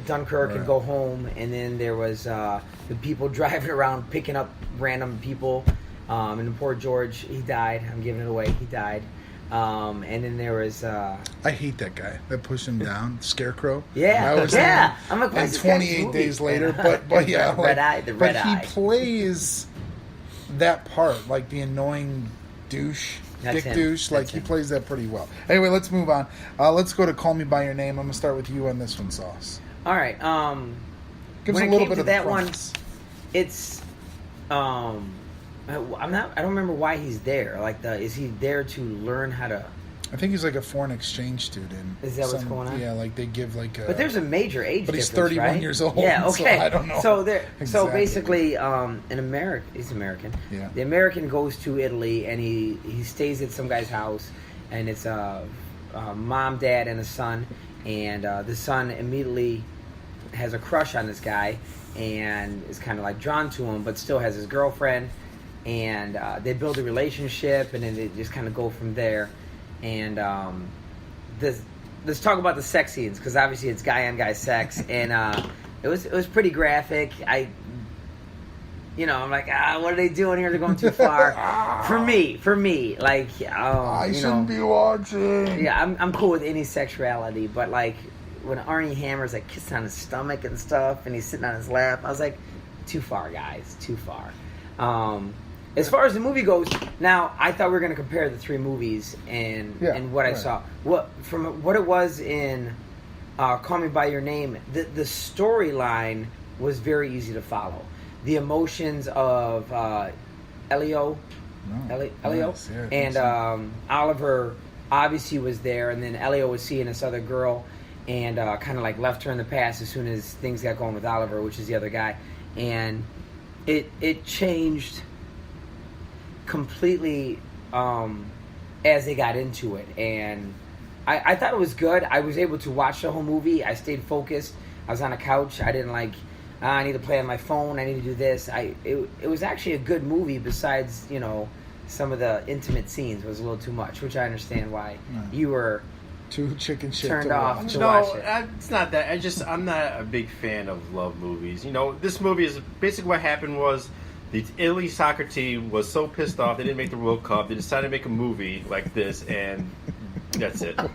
Dunkirk and go home. And then there was the people driving around picking up random people. And then poor George, he died. I'm giving it away. He died. And then there was... I hate that guy that pushed him down, Scarecrow. Yeah, yeah. I'm like, and 28 days later, but yeah, red eye, the red eye. He plays that part, like the annoying douche, That's him. douche. Like That's he him. plays that pretty well. Anyway, let's move on. Let's go to Call Me by Your Name. I'm gonna start with you on this one, Sauce. All right. Give us when a it little came bit to of the that one, premise. it's I don't remember why he's there. Like, is he there to learn how to? I think he's like a foreign exchange student. Is that what's going on? Yeah, like they give like a... But there's a major age But he's difference, 31 right? years old. Yeah, okay. So I don't know. So exactly. basically, in America, he's American. Yeah. The American goes to Italy and he stays at some guy's house, and it's mom, dad, and a son, and the son immediately has a crush on this guy and is kind of like drawn to him, but still has his girlfriend, and they build a relationship, and then they just kind of go from there. And let's talk about the sex scenes, because obviously it's guy on guy sex, and it was pretty graphic. I'm like, what are they doing here? They're going too far. For me, like, I shouldn't be watching. Yeah, I'm cool with any sexuality, but like when Arnie Hammer's like kissing on his stomach and stuff, and he's sitting on his lap, I was like, too far, guys, too far. As far as the movie goes, now I thought we were going to compare the three movies and what I saw. From what it was in Call Me by Your Name, the storyline was very easy to follow. The emotions of Elio, Yes, yeah, and Oliver obviously was there, and then Elio was seeing this other girl, and kind of like left her in the past as soon as things got going with Oliver, which is the other guy, and it changed completely as they got into it, and I thought it was good. I was able to watch the whole movie. I stayed focused. I was on a couch. I didn't like, I need to play on my phone, I need to do this. It was actually a good movie, besides, some of the intimate scenes was a little too much, which I understand why you were too chicken shit turned to off watch. to watch it. It's not that. I'm not a big fan of love movies. This movie is basically what happened was the Italy soccer team was so pissed off they didn't make the World Cup. They decided to make a movie like this, and that's it. I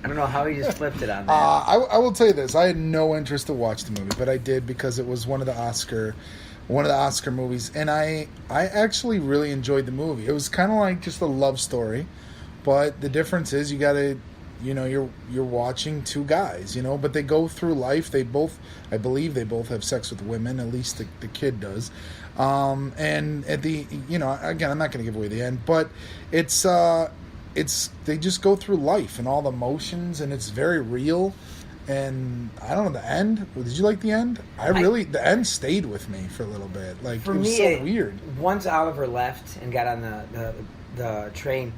don't know how he just flipped it on that. I will tell you this: I had no interest to watch the movie, but I did because it was one of the Oscar movies, and I actually really enjoyed the movie. It was kind of like just a love story, but the difference is you got to, you're watching two guys, but they go through life. I believe they both have sex with women. At least the kid does. And at the, again, I'm not going to give away the end, but it's they just go through life and all the emotions, and it's very real. And I don't know, the end. Did you like the end? The end stayed with me for a little bit. Like, for it was me, so weird. Once Oliver left and got on the train,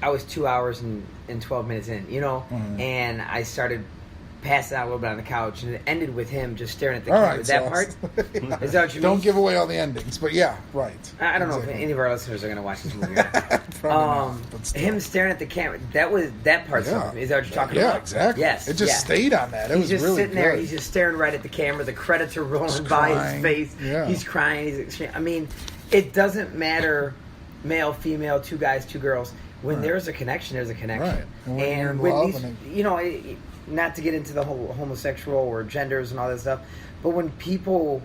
I was 2 hours and 12 minutes in, Mm-hmm. and I started passing out a little bit on the couch, and it ended with him just staring at the All camera. right, That so- part? Is that what you mean? Don't give away all the endings, but yeah, right. I don't know if Exactly. any of our listeners are going to watch this movie. Or not. Probably not, but still. Him staring at the camera, that part's Yeah. something. Is that what you're talking Yeah, about? exactly. Yes. It just stayed on that. It He's was just really sitting there. good. He's just staring right at the camera. The credits are rolling Just by crying. his face. Yeah. He's crying. I mean, it doesn't matter, male, female, two guys, two girls. When there's a connection, there's a connection. Right. And when you're in love and not to get into the whole homosexual or genders and all that stuff, but when people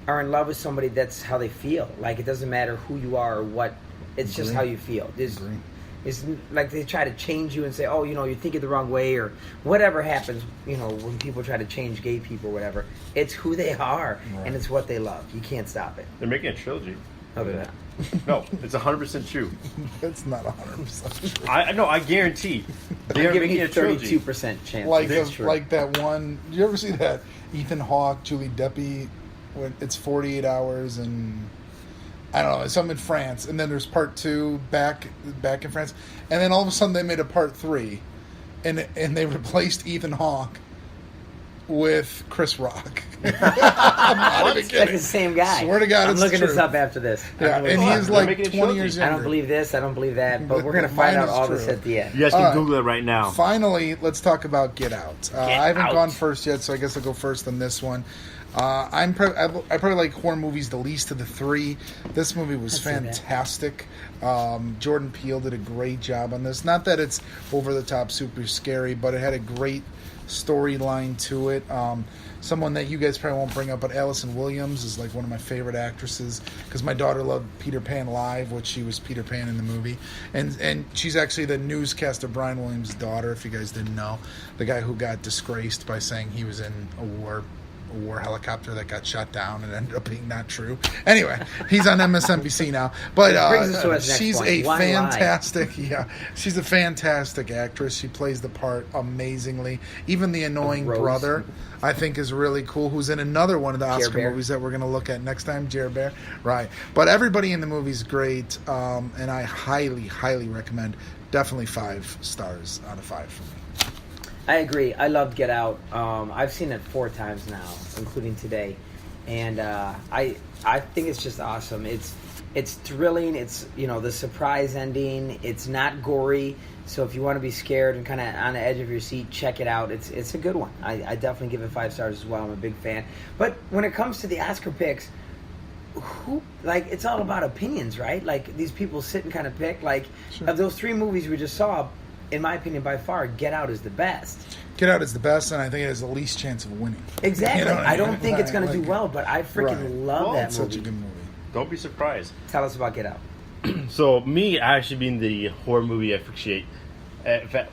are in love with somebody, that's how they feel. Like, it doesn't matter who you are or what. It's just how you feel. It's like they try to change you and say, oh, you're thinking the wrong way, or whatever happens, when people try to change gay people or whatever. It's who they are, and it's what they love. You can't stop it. They're making a trilogy. Other than that. No, it's 100% true. That's not 100% true. I guarantee they're I'm giving making you a trilogy. 32% chance. Like It's true. like that one. Did you ever see that Ethan Hawke, Julie Deppie, when it's 48 hours and I don't know, something in France, and then there's part 2 back in France, and then all of a sudden they made a part 3, and they replaced Ethan Hawke with Chris Rock. I'm not even That's kidding. the same guy. Swear to God, I'm it's looking true. this up after this. Yeah, I'm and looking he's this up. They're like making a 20 years trilogy. I younger. don't believe this. I don't believe that. But But we're going to mine find out is all true. this at the end. You guys can All right. Google it right now. Finally, let's talk about Get Out. I haven't Out. gone first yet, so I guess I'll go first on this one. I probably like horror movies the least of the three. This movie was fantastic. Jordan Peele did a great job on this. Not that it's over the top, super scary, but it had a great storyline to it. Someone that you guys probably won't bring up, but Allison Williams is like one of my favorite actresses because my daughter loved Peter Pan Live, which she was Peter Pan in the movie, and she's actually the newscaster Brian Williams' daughter. If you guys didn't know, the guy who got disgraced by saying he was in a war helicopter that got shot down and ended up being not true. Anyway, he's on MSNBC now. But she's a fantastic, she's a fantastic actress. She plays the part amazingly. Even the annoying brother, I think, is really cool. Who's in another one of the Oscar movies that we're going to look at next time, Jared Bear. Right. But everybody in the movie is great, and I highly, highly recommend. Definitely 5 stars out of 5 for me. I agree. I loved Get Out. I've seen it 4 times now, including today, and I think it's just awesome. It's thrilling. It's the surprise ending. It's not gory, so if you want to be scared and kind of on the edge of your seat, check it out. It's a good one. I definitely give it 5 stars as well. I'm a big fan. But when it comes to the Oscar picks, it's all about opinions, right? Like these people sit and kind of pick. Like of those 3 movies we just saw. In my opinion, by far, Get Out is the best. Get Out is the best, and I think it has the least chance of winning. Exactly. I don't think it's going to do well, but I freaking love that movie. It's such a good movie. Don't be surprised. Tell us about Get Out. So, me, I actually being the horror movie aficionado,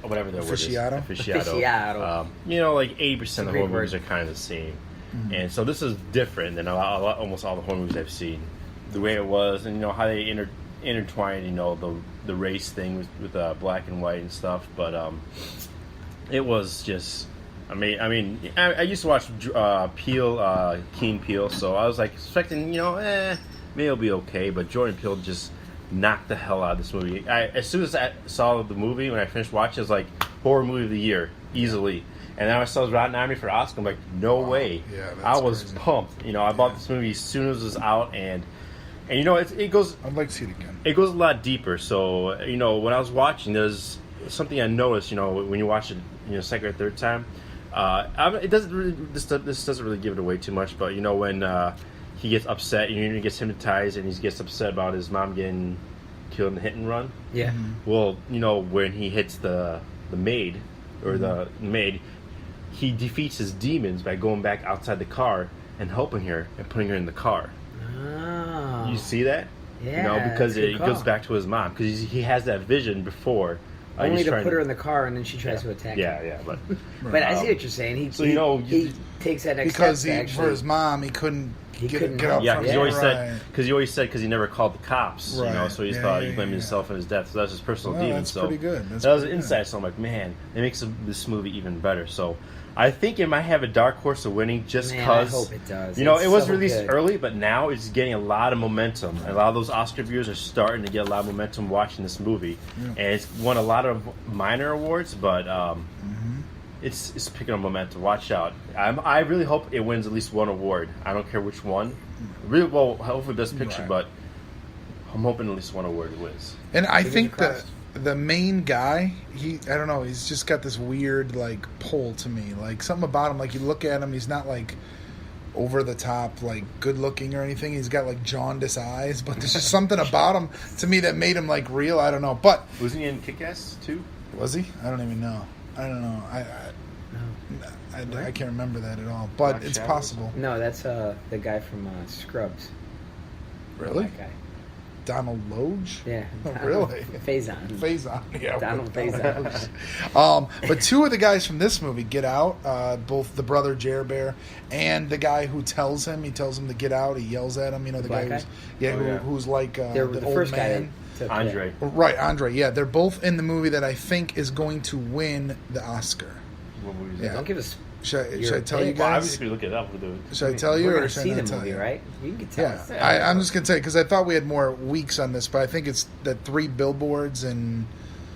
whatever that word is. Aficionado. Like 80% of the horror movies are kind of the same. Mm-hmm. And so this is different than almost all the horror movies I've seen. The way it was, and how they intertwined, the race thing with black and white and stuff, but it was just, I used to watch Keen Peele, so I was like expecting, maybe it'll be okay, but Jordan Peele just knocked the hell out of this movie. As soon as I saw the movie, when I finished watching, it was like horror movie of the year, easily. And then I saw it was Rotten Army for Oscar. I'm like, no way. Yeah, I was crazy. Pumped. I bought this movie as soon as it was out, and it goes. I'd like to see it again. It goes a lot deeper. So when I was watching, there's something I noticed. When you watch it, second or third time, it doesn't really. This doesn't really give it away too much. But when he gets upset, he gets hypnotized, and he gets upset about his mom getting killed in a hit and run. Yeah. Mm-hmm. Well, when he hits the maid or the maid, he defeats his demons by going back outside the car and helping her and putting her in the car. Oh. You see that? Yeah. Because it goes back to his mom. Because he has that vision before. Only to put her in the car and then she tries to attack him. Yeah. But I see what you're saying. He takes that next because step. For his mom, he couldn't get up. Yeah, because he always said he never called the cops. So he thought he blamed himself for his death. So that's his personal demon. That's pretty good. That was an insight. So I'm like, man, it makes this movie even better. So I think it might have a dark horse of winning just because. I hope it does. It was released early, but now it's getting a lot of momentum. A lot of those Oscar viewers are starting to get a lot of momentum watching this movie, and it's won a lot of minor awards, but it's picking up momentum. Watch out! I really hope it wins at least one award. I don't care which one. Really, well, hopefully Best Picture, but I'm hoping at least one award wins. And I think that the main guy, I don't know, he's just got this weird pull to me. Something about him, you look at him, he's not over the top, good looking or anything. He's got jaundice eyes, but there's just something about him to me that made him real. I don't know. But was he in Kick-Ass too? Was he? I don't even know. I don't know. I can't remember that at all. But it's possible. No, that's the guy from Scrubs. Really? That guy. Donald Loge? Yeah. Really? Faison. Yeah. Donald Faison. But 2 of the guys from this movie get out, both the brother Jer Bear and the guy who tells him to get out. He yells at him. The guy who's the old first man. Guy Andre. Right, Andre. Yeah, they're both in the movie that I think is going to win the Oscar. What movie is that? Don't give us. Should I tell you guys? Well, obviously, look it up. Should I tell you, or should I not tell you? Right? You can tell us. I'm just gonna tell you because I thought we had more weeks on this, but I think it's the 3 billboards and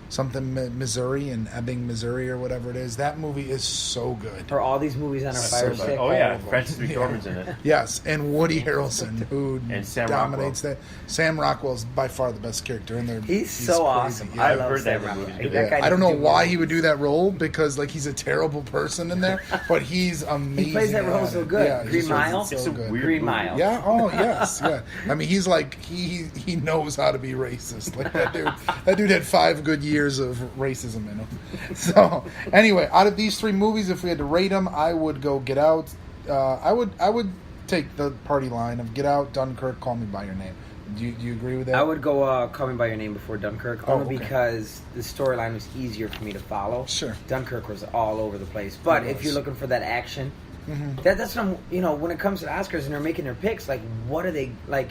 something Missouri in Ebbing, Missouri, or whatever it is. That movie is so good. Are all these movies on our So fire good. stick? Oh All yeah, of them. Francis McDormand's in it. Yes, and Woody Harrelson, who And Sam dominates that. Sam Rockwell's by far the best character in there. He's so crazy. awesome. Yeah. I I've love heard that Sam in Rockwell. movies. That guy I don't can know do why movies. he would do that role because like he's a terrible person in there, but he's amazing. He plays that role at so it. good. Yeah, Green he's Mile? so It's a good. weird Green movie. Mile. Yeah. Oh, yes. Yeah. I mean, he's like he knows how to be racist. Like that dude. That dude had 5 good years of racism in him. So anyway, out of these 3 movies, if we had to rate them, I would go Get Out. I would take the party line of Get Out, Dunkirk, Call Me by Your Name. Do you agree with that? I would go Call Me by Your Name before Dunkirk, Oh, only okay. because the storyline was easier for me to follow. Sure. Dunkirk was all over the place. But It if was. you're looking for that action, Mhm. that's what when it comes to the Oscars and they're making their picks, like, what are they, like,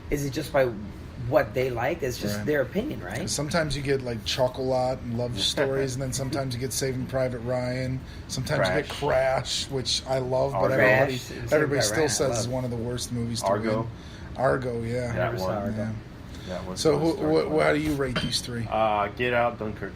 is it just by what they like? It's just Right. their opinion, right? Sometimes you get like Chocolat and Love Stories, and then sometimes you get Saving Private Ryan. Sometimes you get Crash, which I love, but Argo. everybody, Saving everybody Private still Ryan, I says love. is one of the worst movies to Argo. win. Argo, yeah. That Never saw one. Argo. Yeah. That one's So, one story. how do you rate these 3? Get Out, Dunkirk,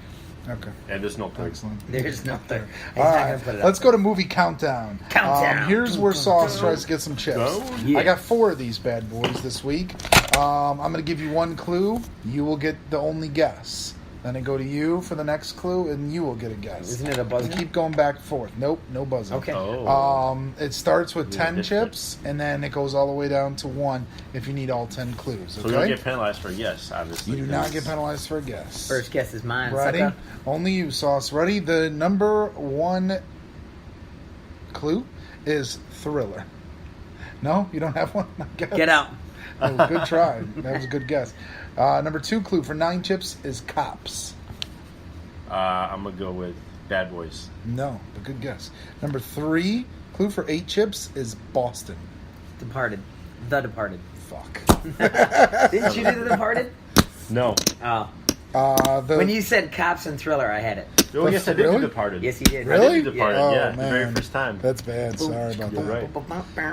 Okay, and there's no third. excellent. There's no third. All He's not right, gonna put it let's up go to movie countdown. Countdown. Here's where Sauce tries to get some chips. Down. Yeah. I got 4 of these bad boys this week. I'm going to give you 1 clue. You will get the only guess. Then I go to you for the next clue, and you will get a guess. Isn't it a buzzer? And keep going back and forth. Nope, no buzzer. Okay. Oh. It starts with Yeah, 10 different. chips, and then it goes all the way down to 1 if you need all 10 clues. So we don't Okay? get penalized for a yes, obviously. You do not get penalized for a guess. First guess is mine. Ready? sucker. Only you, Sauce. Ready? The number 1 clue is Thriller. No? You don't have one? I guess. Get out. Oh, good try. That was a good guess. Number 2 clue for 9 chips is Cops. I'm gonna go with Bad Boys. No, but good guess. Number 3 clue for 8 chips is Boston. Departed. The Departed. Fuck. Didn't you do The Departed? No. Oh. The, When you said Cops and Thriller, I had it. Oh, yes, I did Really? do Departed. Yes, you did. Really? I did do Departed, Oh, yeah, the man. very first time. That's bad. Sorry about You're that.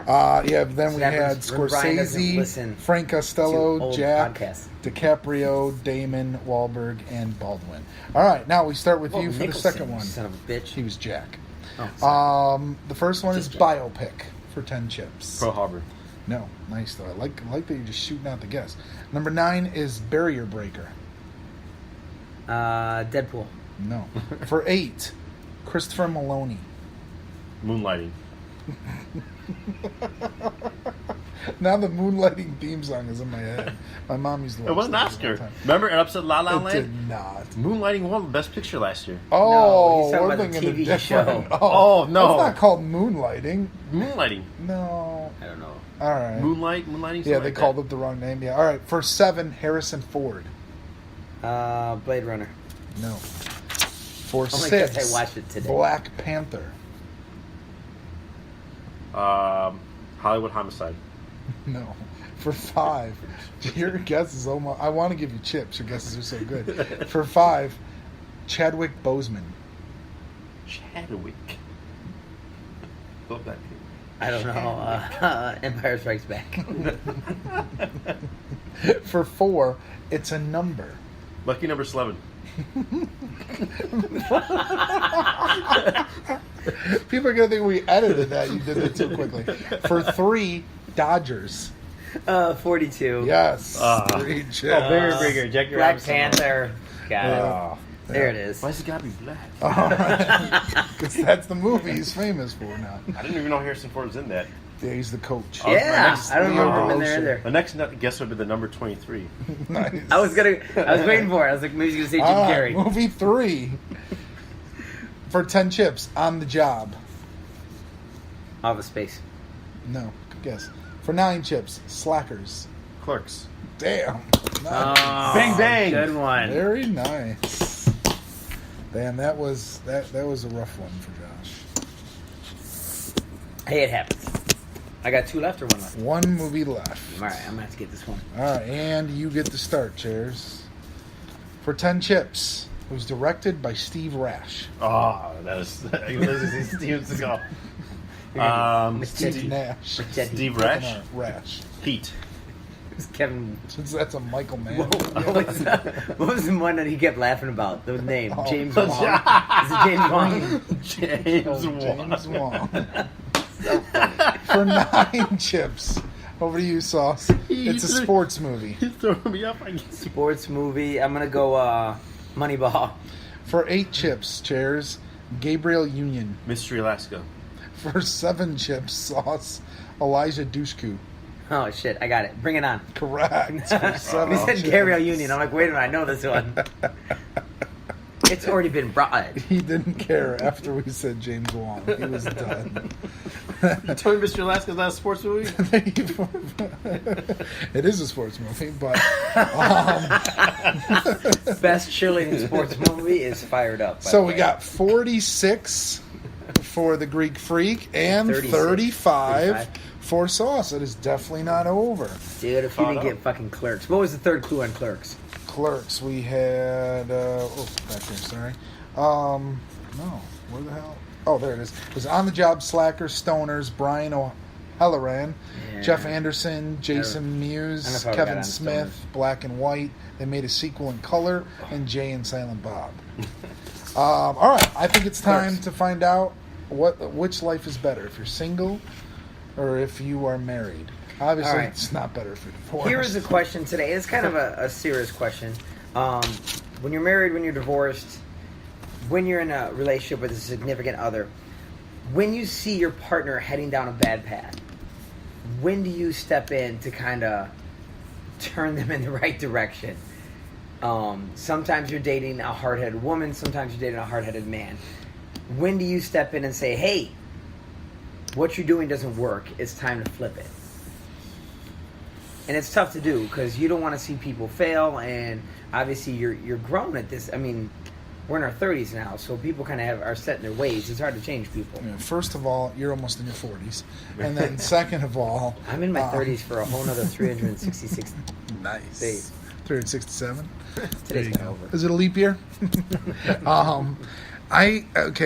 right. Yeah, but then we That had was when Brian doesn't Scorsese, listen Frank to Costello, old Jack, podcasts. DiCaprio, Damon, Wahlberg, and Baldwin. All right, now we start with Well, you for Nicholson, the second one. Son of a bitch. He was Jack. Oh, sorry. The first one is Just Jack. biopic for 10 chips. Pearl Harbor. No, nice though. I like that you're just shooting out the guess. Number 9 is Barrier Breaker. Deadpool. No. For 8, Christopher Maloney. Moonlighting. Now the moonlighting theme song is in my head. My mom used to watch It was an that all Oscar. the time. Remember an upset La La It Land? did not. Moonlighting won the best picture last year. Oh, he's talking we're about the thinking of TV different. show. Oh, no. That's not called moonlighting. Moonlighting. No. I don't know. All right. Moonlighting. Yeah, they called it the wrong name. Yeah. All right. For 7, Harrison Ford. Blade Runner. No. For Only 6, 'cause I watched it today. Black Panther. Hollywood Homicide. No. For 5, your guess is almost. I want to give you chips. Your guesses are so good. For 5, Chadwick Boseman. Chadwick. Love that name. I don't know. Empire Strikes Back. For 4, it's a number. Lucky number 11. People are gonna think we edited that. You did it too quickly. For 3, Dodgers. 42. Yes. Ah. 3 chips. Oh, Barrier Breaker, Jackie Black Robinson. Panther. Got it. Yeah. There it is. Why's it gotta be black? All right. Because that's the movie he's famous for now. I didn't even know Harrison Ford was in that. Yeah, he's the coach. Oh, Yeah, my next- I don't remember him in there Oh, either. The next guess would be the number 23. Nice. I was waiting for it. I was like, maybe he's gonna say Jim All right, Carrey. movie 3. For 10 chips, On the Job. Office Space. No, good guess. For 9 chips, Slackers. Clerks. Damn. Nice. Bang, bang. Good one. Very nice. Damn, that was a rough one for Josh. Hey, it happens. I got 2 left or 1 left. 1 movie left. All right, I'm gonna have to get this one. All right, and you get the start, Chairs. For 10 chips, it was directed by Steve Rash. Oh, that was Steve Seagal. Steve Steve, Nash. Steve Rash. Rash. Heat. It's Kevin. Since that's a Michael Mann. What was the one that he kept laughing about? The name James Wong. Is it James Wong? James Wong. For 9 chips. Over to you, Sauce. It's a sports movie. He's throwing me up. Sports movie. I'm gonna go Moneyball. For 8 chips, Chairs, Gabriel Union. Mystery Alaska. For 7 chips, Sauce, Elijah Dushku. Oh shit! I got it. Bring it on. Correct. For 7 He said chips. Gabriel Union. I'm like, wait a minute, I know this one. It's already been brought. He didn't care after we said James Wong. He was done. You told me Mystery Alaska is not a sports movie? It is a sports movie, but Best cheerleading sports movie is Fired Up. by so the we way. got 46 for the Greek Freak and 36. 35 for Sauce. It is definitely not over. Dude, if you didn't get fucking Clerks. What was the third clue on Clerks? Clerks, we had back here, sorry. No, where the hell? Oh, there it is. It was On the Job, Slackers, Stoners, Brian O'Halloran, Yeah. Jeff Anderson, Jason I don't Mewes, know if I got Kevin on Smith, Black and White. They made a sequel in color, and Jay and Silent Bob. All right, I think it's time Clerks. to find out which life is better, if you're single or if you are married. Obviously, All right. it's not better if you're divorced. Here is a question today. It's kind of a serious question. When you're married, when you're divorced, when you're in a relationship with a significant other, when you see your partner heading down a bad path, when do you step in to kind of turn them in the right direction? Sometimes you're dating a hard-headed woman. Sometimes you're dating a hard-headed man. When do you step in and say, hey, what you're doing doesn't work. It's time to flip it. And it's tough to do because you don't want to see people fail, and obviously you're grown at this. I mean, we're in our 30s now, so people kind of are set in their ways. It's hard to change people. Yeah, first of all, you're almost in your 40s. And then second of all... I'm in my 30s for a whole nother 366 Nice. days. 367? There Today's you kind go. of over. Is it a leap year?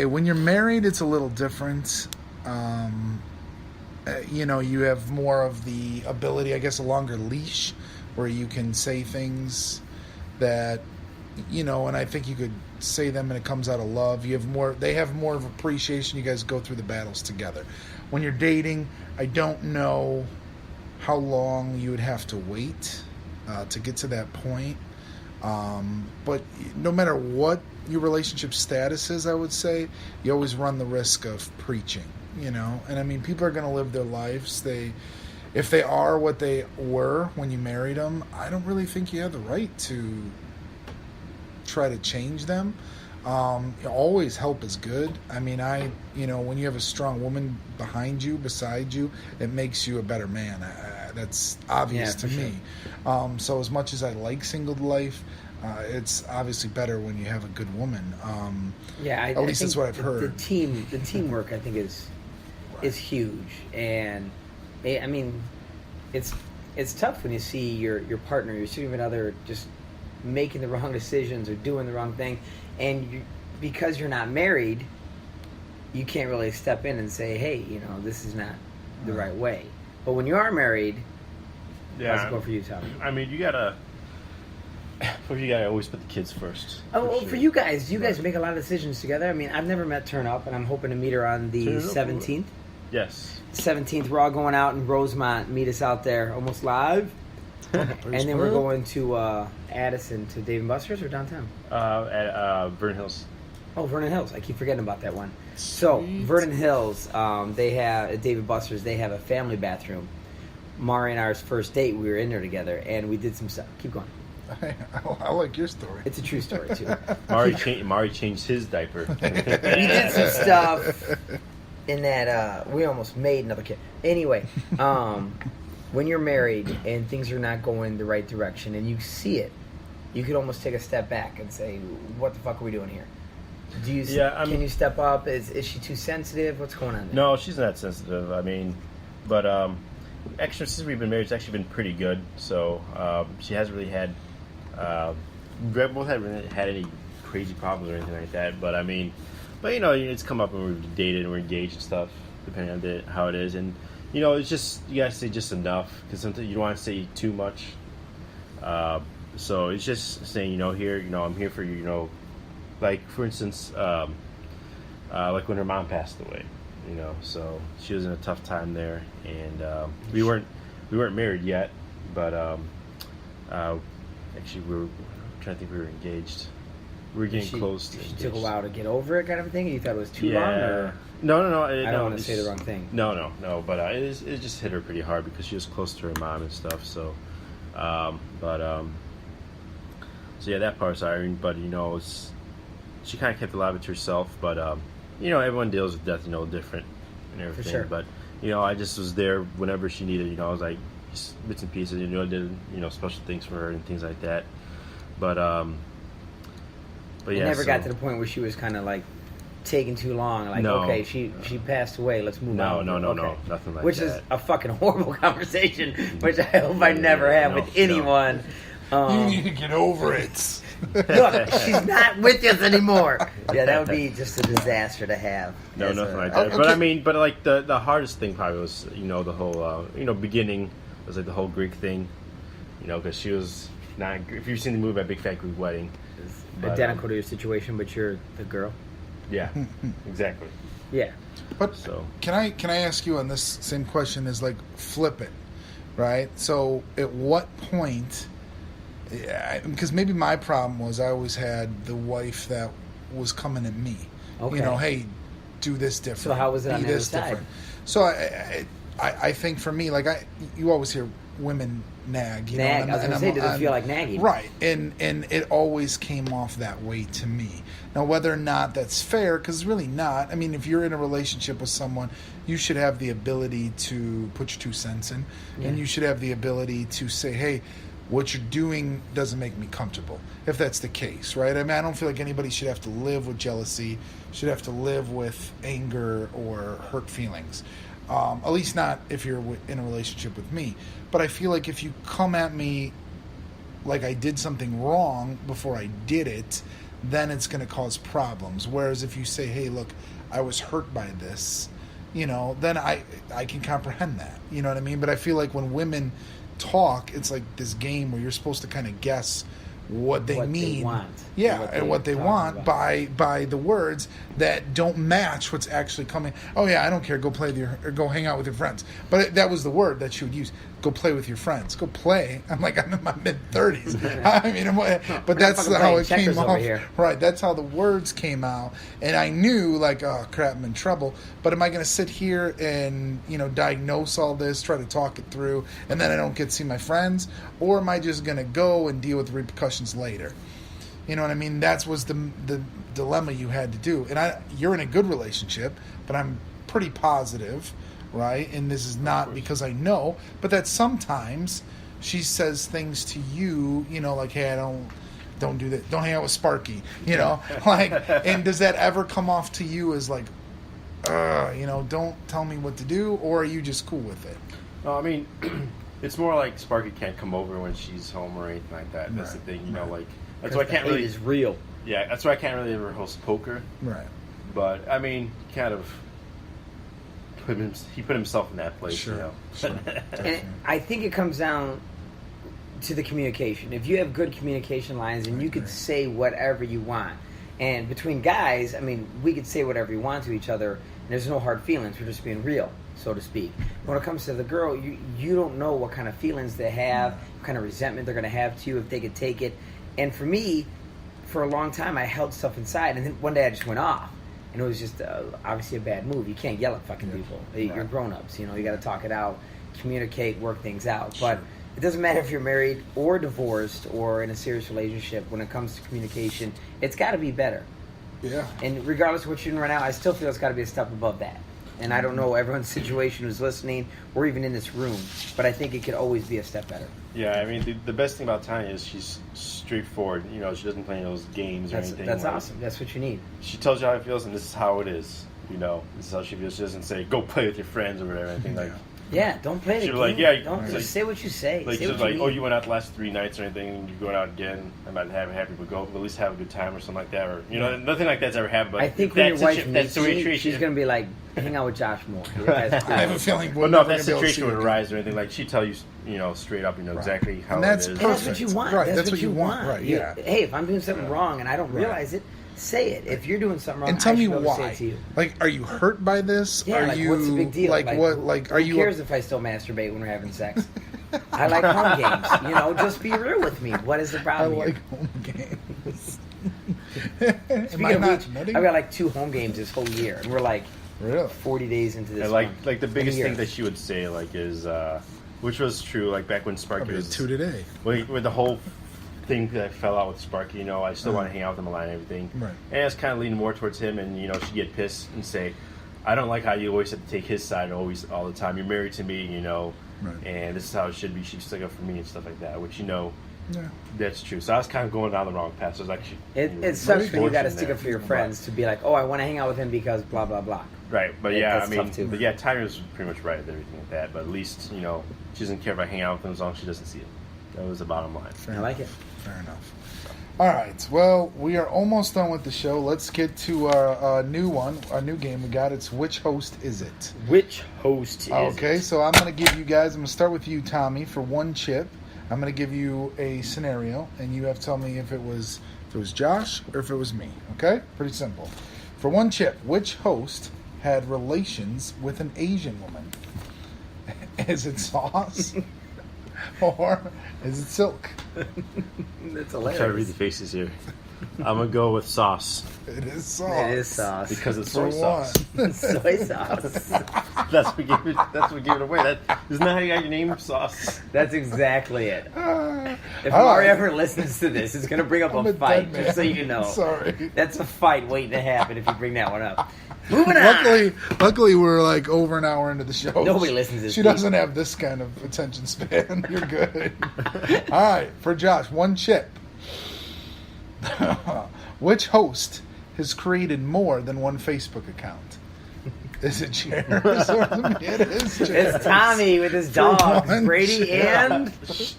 When you're married, it's a little different. You have more of the ability, I guess, a longer leash where you can say things that, and I think you could say them and it comes out of love. They have more of appreciation. You guys go through the battles together. When you're dating, I don't know how long you would have to wait to get to that point. But no matter what your relationship status is, I would say, you always run the risk of preaching. And I mean, people are going to live their lives. If they are what they were when you married them, I don't really think you have the right to try to change them. Always help is good. I mean, when you have a strong woman behind you, beside you, it makes you a better man. That's obvious to me. So as much as I like single life, it's obviously better when you have a good woman. At least that's what I've heard. The teamwork, I think, is huge, and I mean, it's tough when you see your partner, your significant other, just making the wrong decisions or doing the wrong thing, and because you're not married, you can't really step in and say, hey, this is not the right way. But when you are married, how's it go for you, Tom? I mean, you gotta always put the kids first. For you guys make a lot of decisions together. I mean, I've never met Turn Up, and I'm hoping to meet her on the 17th. Yes. 17th, we're all going out in Rosemont. Meet us out there, almost live. And then we're going to Addison to Dave & Buster's or downtown? At Vernon Hills. Oh, Vernon Hills. I keep forgetting about that one. So, Vernon Hills, they have, at Dave & Buster's, they have a family bathroom. Mari and I's first date, we were in there together, and we did some stuff. Keep going. I like your story. It's a true story, too. Mari changed his diaper. We did some stuff in that, we almost made another kid. Anyway, when you're married and things are not going the right direction and you see it, you could almost take a step back and say, what the fuck are we doing here? Can you step up? Is she too sensitive? What's going on there? No, she's not sensitive. I mean, but actually, since we've been married, it's actually been pretty good. So she hasn't really had, we both haven't really had any crazy problems or anything like that. But I mean, it's come up when we've dated and we're engaged and stuff, depending on how it is. And it's just you gotta say just enough because sometimes you don't want to say too much. So it's just saying, here, I'm here for you. Like for instance, like when her mom passed away, so she was in a tough time there, and we weren't married yet, but actually we were I'm trying to think we were engaged. We were getting close to She engaged. took a while to get over it, kind of a thing. You thought it was too long, or No. I don't want to say the wrong thing. No. But it just hit her pretty hard because she was close to her mom and stuff. So, so yeah, that part's irony. But she kind of kept a lot of it to herself. But everyone deals with death, different and everything. For sure. But I just was there whenever she needed. I was like just bits and pieces. I did special things for her and things like that. But yeah, it never got to the point where she was kind of like taking too long. Like, No. okay, she passed away. Let's move on. No, Okay. nothing like Which that. is a fucking horrible conversation, which I hope I never have with no. anyone. You need to get over it. Look, she's not with us anymore. Yeah, that would be just a disaster to have. No, as nothing a- like that. Okay. But I mean, like the hardest thing probably was, the whole, beginning was like the whole Greek thing, because she was not. If you've seen the movie, A Big Fat Greek Wedding, but, Identical to your situation, but you're the girl. yeah, exactly. Yeah. But So can I ask you on this same question? Is like flip it, right? So at what point? Because maybe my problem was I always had the wife that was coming at me. Okay. Hey, do this different. So how was it be on the this other side? different. So I think for me, like you always hear women nag. Nag. and I was going to say, does it feel like nagging? Right, and it always came off that way to me. Now, whether or not that's fair, because it's really not. I mean, if you're in a relationship with someone, you should have the ability to put your 2 cents in, and you should have the ability to say, hey, what you're doing doesn't make me comfortable, if that's the case, right? I mean, I don't feel like anybody should have to live with jealousy, should have to live with anger or hurt feelings. At least not if you're in a relationship with me. But I feel like if you come at me like I did something wrong before I did it, then it's going to cause problems. Whereas if you say, hey, look, I was hurt by this, then I can comprehend that. You know what I mean? But I feel like when women talk, it's like this game where you're supposed to kind of guess what they mean. They want. Yeah, and what they want about. by the words that don't match what's actually coming. Oh yeah, I don't care. Go play with or go hang out with your friends. But that was the word that she would use. Go play with your friends. Go play. I'm in my mid-30s. I mean, but that's how it came off. Right, that's how the words came out, and I knew like, oh crap, I'm in trouble. But am I going to sit here and diagnose all this, try to talk it through, and then I don't get to see my friends, or am I just going to go and deal with the repercussions later? You know what I mean? That was the dilemma you had to do. And you're in a good relationship, but I'm pretty positive, right? And this is not because I know, but that sometimes she says things to you, like, hey, don't do that. Don't hang out with Sparky, like, and does that ever come off to you as like, don't tell me what to do, or are you just cool with it? No, I mean, it's more like Sparky can't come over when she's home or anything like that. That's the thing, like. That's why I can't really. Is real. Yeah, that's why I can't really ever host poker. Right. But I mean, kind of. He put himself in that place. Sure. And I think it comes down to the communication. If you have good communication lines, and you could say whatever you want, and between guys, I mean, we could say whatever we want to each other, and there's no hard feelings. We're just being real, so to speak. When it comes to the girl, you don't know what kind of feelings they have, what kind of resentment they're going to have to you, if they could take it. And for me, for a long time, I held stuff inside, and then one day I just went off. And it was just obviously a bad move. You can't yell at fucking people. You're grown-ups. You got to talk it out, communicate, work things out. But it doesn't matter if you're married or divorced or in a serious relationship. When it comes to communication, it's got to be better. Yeah. And regardless of what you're doing right now, I still feel it's got to be a step above that. And I don't know everyone's situation who's listening or even in this room, but I think it could always be a step better. Yeah, I mean, the best thing about Tanya is she's straightforward. She doesn't play those games or anything. That's awesome. That's what you need. She tells you how it feels, and this is how it is. This is how she feels. She doesn't say, go play with your friends or whatever. Anything like Yeah, don't play the She'd game. be like, yeah, don't like- just say what you say. Like, say she's what like, you oh, mean. you went out the last 3 nights or anything, and you're going out again. I'm not happy, but go, but at least have a good time or something like that. Or, nothing like that's ever happened. But I think when your wife that meets me, situation, she's gonna be like, hang out with Josh more. I have a feeling. Well, no, if that situation would arise or anything, like she'd tell you, straight up, exactly how And that's it is. And that's what you want. Right, That's what you want. Right, yeah. Hey, if I'm doing something wrong and I don't realize it, say it. If you're doing something wrong, And tell I me should be able to say why. it to you. Like, are you hurt by this? Yeah, are like, you what's the big deal? Like, what? Like, are who you? cares if I still masturbate when we're having sex? I like home games. Just be real with me. What is the I problem like here? home games. Speaking Am I of not which, nutting? I've got like 2 home games this whole year, and we're like Really? 40 days into this. And one. like the biggest year. thing that she would say, like, is, which was true, like back when Sparky Probably was 2 today. with the whole thing that fell out with Sparky, I still want to hang out with him a lot and everything. Right. And it's kind of leaning more towards him, and she'd get pissed and say, "I don't like how you always have to take his side all the time. You're married to me, Right. and this is how it should be. She'd stick up for me and stuff like that." Which Yeah. that's true. So I was kind of going down the wrong path. So I was actually It sucks when you got to stick there. up for your friends to be like, oh, I want to hang out with him because blah blah blah. Right, but That's I tough, mean, too. but yeah, Tyra's pretty much right with everything like that. But at least she doesn't care if I hang out with him as long as she doesn't see it. That was the bottom line. Fair I enough. like it. Fair enough. All right. Well, we are almost done with the show. Let's get to our new one, our new game we got. It's Which Host Is It? Which host is Okay, it? so I'm going to give you guys, I'm going to start with you, Tommy, for 1 chip. I'm going to give you a scenario, and you have to tell me if it was Josh or if it was me. Okay? Pretty simple. For 1 chip, which host had relations with an Asian woman? Is it Sauce? Or is it Silk? That's I'm trying to read hilarious. the faces here. I'm gonna go with sauce It is Sauce. It is sauce. because it's For soy sauce. one. Soy sauce. That's what gave it. That's what gave it away. Isn't that how you got your name, sauce? That's exactly it. If all Mari right. ever listens to this, it's going to bring up I'm a a fight, dead just so man. you know. Sorry. That's a fight waiting to happen if you bring that one up. Moving on. Luckily, we're like over an hour into the show. Nobody listens this She deep. doesn't have this kind of attention span. You're good. All right, for Josh, 1 chip. Which host has created more than 1 Facebook account? Is it Cheers? Or it is Cheers. It's Tommy with his dogs, one Brady chip. and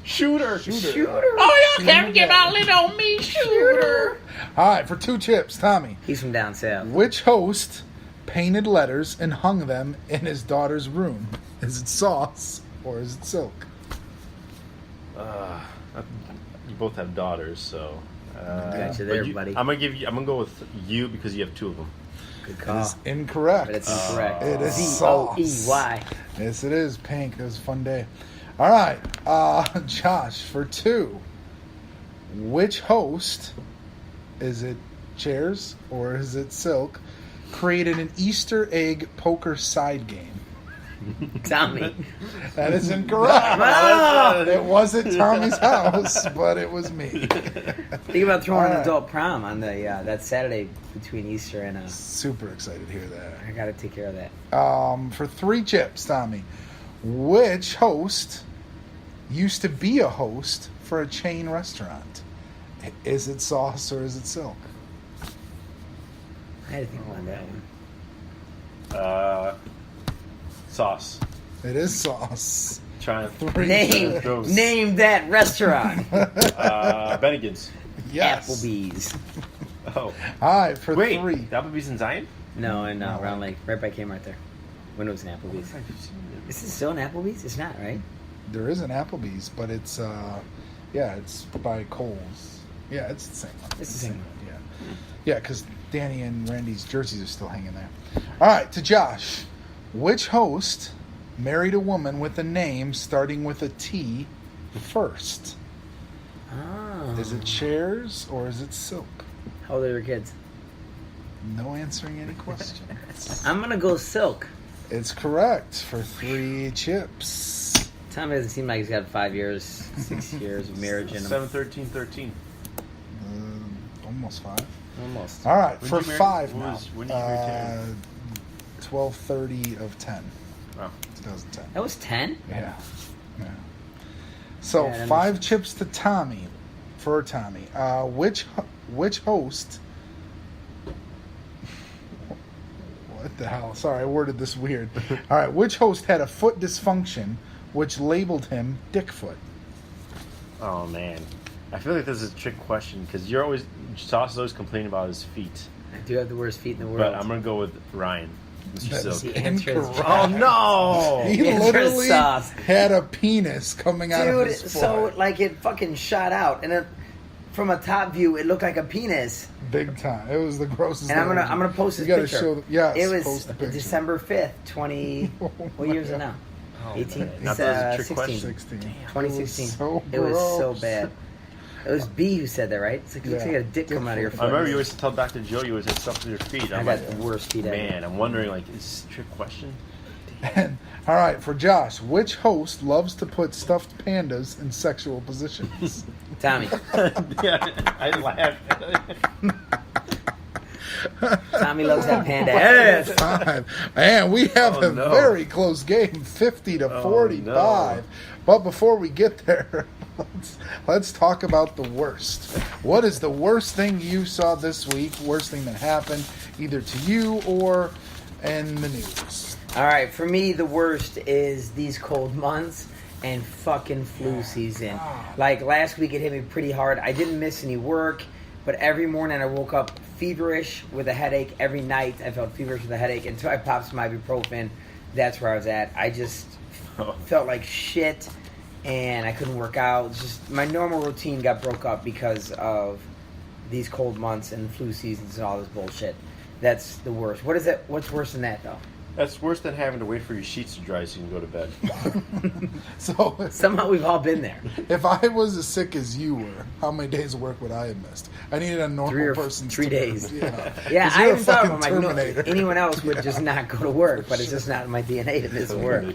Shooter. Oh, you can't get all in on me, Shooter. All right, for 2 chips, Tommy. He's from down south. Which host painted letters and hung them in his daughter's room? Is it Sauce or is it Silk? You both have daughters, so. Got you but there, buddy. I'm gonna go with you because you have 2 of them. Good It call. is incorrect. But it's incorrect. It is Z-O-E-Y. Yes, it is pink. It was a fun day. All right, Josh, for 2. Which host, is it Chairs or is it Silk, created an Easter egg poker side game? Tommy. That is incorrect. Oh! It wasn't Tommy's house, but it was me. Think about throwing All an right. adult prom on the that Saturday between Easter and Super excited to hear that. I gotta take care of that. For 3 chips, Tommy, which host used to be a host for a chain restaurant? Is it Sauce or is it Silk? I had to think about that one. Sauce. It is Sauce. Trying to 3 Name chips. name that restaurant. Bennigan's. Yes. Applebee's. Oh. All right, for Wait, 3. Applebee's in Zion? No, and Round Lake, right by Kmart there. When it was an Applebee's. Is it still an Applebee's? It's not, right? There is an Applebee's, but it's it's by Kohl's. Yeah, it's the same one. It's the same one. Yeah. Yeah, because Danny and Randy's jerseys are still hanging there. All right, to Josh. Which host married a woman with a name starting with a T first? Oh. Is it Chairs or is it Silk? How old are your kids? No answering any questions. I'm gonna go Silk. It's correct for 3 chips. Tommy doesn't seem like he's got 5 years, 6 years of marriage in him. 7, 13, 13. Almost 5. Almost. All right, When for did you marry- 5 when now. was- when did you marry 12/30 of 10. Wow. 2010. That was 10? Yeah. So Yeah, that 5 chips to Tommy. For Tommy. Which host? What the hell? Sorry, I worded this weird. All right, which host had a foot dysfunction, which labeled him Dickfoot? Oh man, I feel like this is a trick question because Sauce is always complaining about his feet. I do have the worst feet in the world. But I'm gonna go with Ryan. Mr. That is Silk. The answer is incorrect. Oh no! He Yeah, literally Sauce. had a penis coming out of Dude, his foot. so like it fucking shot out, and from a top view, it looked like a penis. Big time. It was the grossest. And I'm thing. gonna post this You gotta picture. show the, yes, It was post the picture. December 5th, 20. Oh What my year is it God. now? Oh, 18. man. Not that was a trick 16. question. 2016. so It was so gross. bad. It was B who said that, right? It's like, it looks Yeah. like a dick coming out of your I foot. I remember you always tell Dr. Joe you always had stuff with your feet. I I'm got like, the worst feet ever. man, I'm wondering, like, is this a trick question? And, all right, for Josh, which host loves to put stuffed pandas in sexual positions? Tommy. Yeah, I laughed. Tommy loves that panda ass. 5. And we have Oh, a no. very close game, 50 to 45. But before we get there, let's talk about the worst. What is the worst thing you saw this week? Worst thing that happened either to you or in the news? All right, for me, the worst is these cold months and fucking flu season. Like last week, it hit me pretty hard. I didn't miss any work, but every morning I woke up feverish with a headache. Every night I felt feverish with a headache until I popped some ibuprofen. That's where I was at. I just felt like shit, and I couldn't work out. It's just my normal routine got broke up because of these cold months and flu seasons and all this bullshit. That's the worst. What is it? What's worse than that, though? That's worse than having to wait for your sheets to dry so you can go to bed. So Somehow we've all been there. if I was as sick as you were, how many days of work would I have missed? I needed a normal person. 3 days. Yeah, Yeah, 'Cause I you're a even thought fucking of it. I'm like, no, Terminator. anyone else would just not go to work, but it's just not in my DNA to miss work.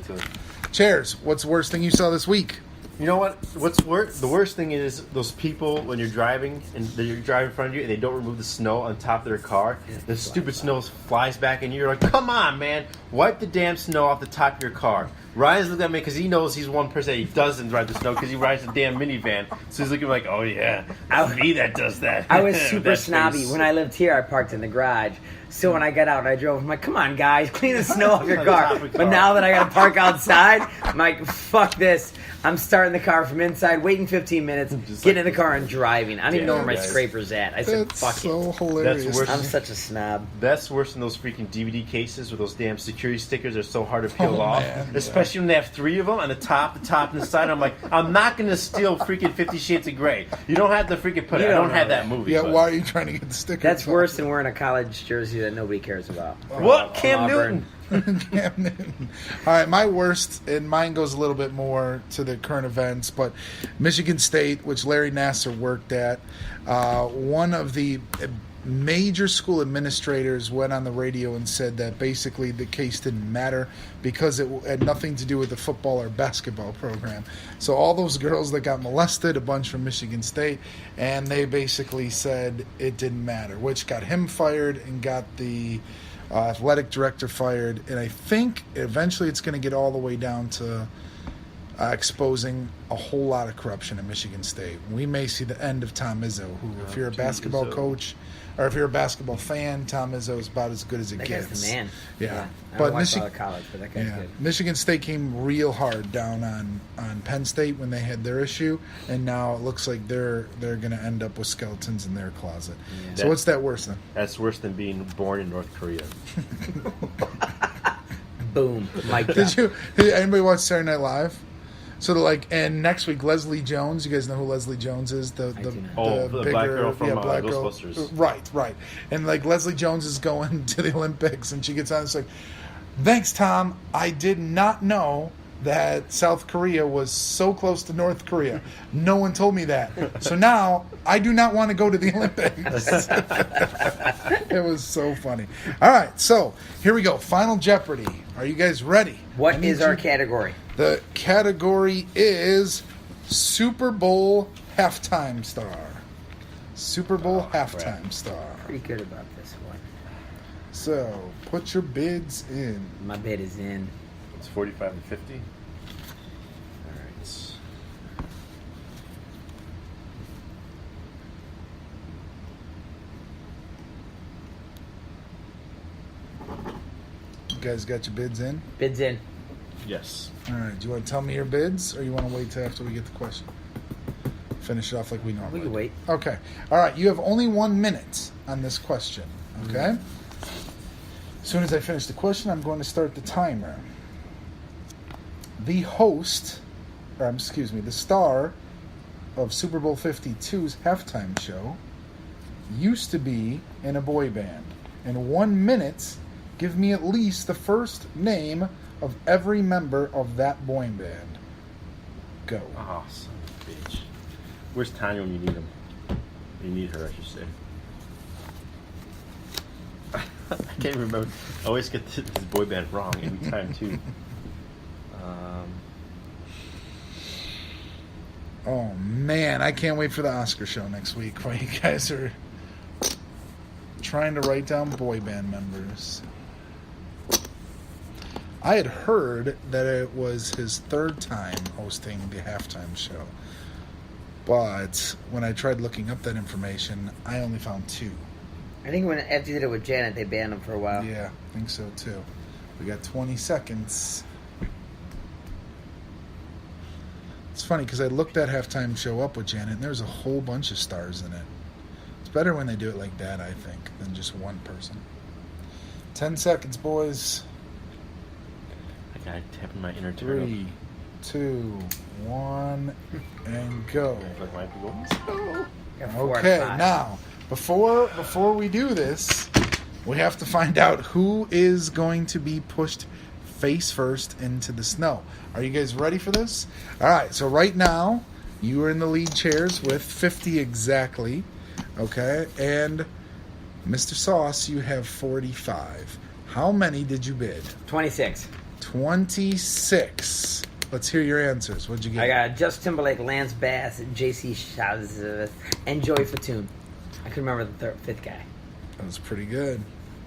Chairs, what's the worst thing you saw this week? You know what? What's worse? The worst thing is those people when you're driving and you're driving in front of you and they don't remove the snow on top of their car. The stupid snow flies back and you're like, "Come on, man! Wipe the damn snow off the top of your car." Ryan's looking at me because he knows he's one person that he doesn't drive the snow because he rides a damn minivan. So he's looking like, "Oh yeah, it's me that does that." I was super That snobby. face. When I lived here, I parked in the garage. So when I got out and I drove, I'm like, come on, guys, clean the snow off your On the top car. of your But car. now that I got to park outside, I'm like, fuck this. I'm starting the car from inside, waiting 15 minutes, Just getting like in the car and driving. I don't even know where my guys. scraper's at. I said, That's fuck so it. hilarious. That's worse. I'm such a snob. That's worse than those freaking DVD cases with those damn security stickers. They're so hard to peel Oh, off, man, yeah. especially when they have 3 of them on the top, and the side. I'm like, I'm not gonna steal freaking 50 Shades of Grey. You don't have to freaking put it. You I don't don't have know that movie. Yeah, but- why are you trying to get the sticker? That's worse than wearing a college jersey that nobody cares about. What? Cam Auburn. Newton? Cam Newton. All right, my worst, and mine goes a little bit more to the current events, but Michigan State, which Larry Nasser worked at, one of the major school administrators went on the radio and said that basically the case didn't matter because it had nothing to do with the football or basketball program. So all those girls that got molested, a bunch from Michigan State, and they basically said it didn't matter, which got him fired and got the athletic director fired. And I think eventually it's going to get all the way down to exposing a whole lot of corruption in Michigan State. We may see the end of Tom Izzo, who, if you're a Tom basketball Izzo. coach or if you're a basketball fan, Tom Izzo is about as good as it That gets. guy's the man. Yeah. I But don't watch a lot Michi- of college, but that guy's Yeah, good. Michigan State came real hard down on Penn State when they had their issue, and now it looks like they're going to end up with skeletons in their closet. Yeah. So what's that worse than? That's worse than being born in North Korea. Boom. Mic drop. Did anybody watch Saturday Night Live? So and next week Leslie Jones, you guys know who Leslie Jones is? The do not. Oh, the black girl from Ghostbusters. Right. And Leslie Jones is going to the Olympics, and she gets on. It's like, thanks, Tom. I did not know that South Korea was so close to North Korea. No one told me that. So now I do not want to go to the Olympics. It was so funny. All right, so here we go. Final Jeopardy. Are you guys ready? What is our category? The category is Super Bowl halftime star. Super Bowl halftime star. Pretty good about this one. So put your bids in. My bid is in. It's 45 and 50. All right. guys got your bids in? Bids in. Yes. All right. Do you want to tell me your bids, or you want to wait till after we get the question? Finish it off like we normally We can do. wait. Okay. All right. You have only 1 minute on this question. Okay. As soon as I finish the question, I'm going to start the timer. The star of Super Bowl 52's halftime show used to be in a boy band. In 1 minute, give me at least the first name of every member of that boy band. Go. Oh, son of a bitch. Where's Tanya when you need him? You need her, I should say. I can't remember. I always get this boy band wrong every time, too. Oh, man. I can't wait for the Oscar show next week while you guys are trying to write down boy band members. I had heard that it was his third time hosting the halftime show. But when I tried looking up that information, I only found 2. I think after you did it with Janet, they banned him for a while. Yeah, I think so too. We got 20 seconds. It's funny because I looked that halftime show up with Janet, and there's a whole bunch of stars in it. It's better when they do it like that, I think, than just one person. 10 seconds, boys. I gotta tap in my inner turtle. 3, 2, 1, and go. I feel like I might be going, let's go. Got 4 out of Okay, 5. now before we do this, we have to find out who is going to be pushed face first into the snow. Are you guys ready for this? All right, so right now you are in the lead chairs with 50 exactly. Okay, and Mr. Sauce, you have 45. How many did you bid? 26. 26. Let's hear your answers. What'd you get? I got Justin Timberlake, Lance Bass, J.C. Shaz, and Joey Fatune. I couldn't remember the fifth guy. That was pretty good,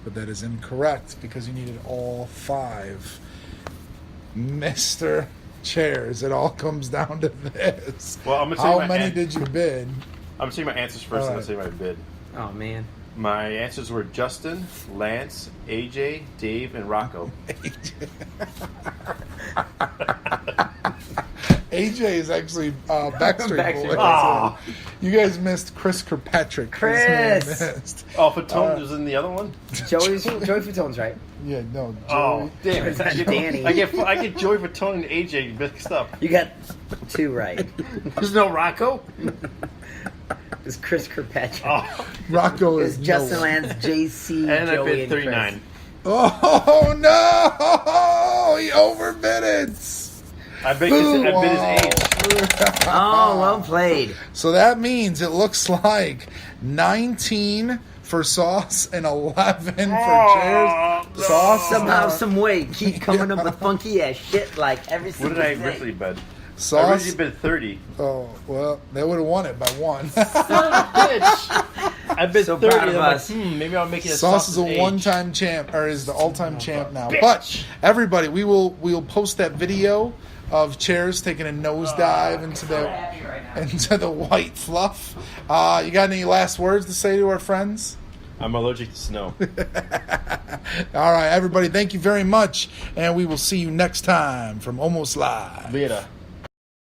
but that is incorrect because you needed all 5. Mr. Chairs, it all comes down to this. Well, I'm gonna say how my many did you bid? I'm saying my answers first, and I'll say my bid. Oh, man. My answers were Justin, Lance, AJ, Dave, and Rocco. AJ is actually Backstreet Backstreet Boys. Aw. You guys missed Chris Kirkpatrick. Chris! Missed. Oh, Fatone was in the other one? Joey Fatune's right. Yeah, no, Joey. Oh, damn it. Danny. I get Joey Fatone and AJ mixed up. You got 2 right. There's no Rocco? It's Chris Kirkpatrick. Oh, Rocco It's is Justin no. Lance, JC, and Joey, I bid and 39. Chris. Oh no! He overbid it. I bid his age. Oh, well played. So that means it looks like 19 for Sauce and 11 for Chairs. no. Sauce Somehow, some way, keep coming up with funky ass shit like every What single did I day. originally bid? I Sauce. originally bid 30. Oh well, they would have won it by 1. Son of a bitch. I bid So 30. proud of I'm like, us. maybe I'll make it a Sauce is a Sauce's age. one-time champ, or is the all-time champ now. bitch. But everybody, we'll post that video of Chairs taking a nosedive into the white fluff. You got any last words to say to our friends? I'm allergic to snow. All right, everybody, thank you very much, and we will see you next time from Almost Live. Later.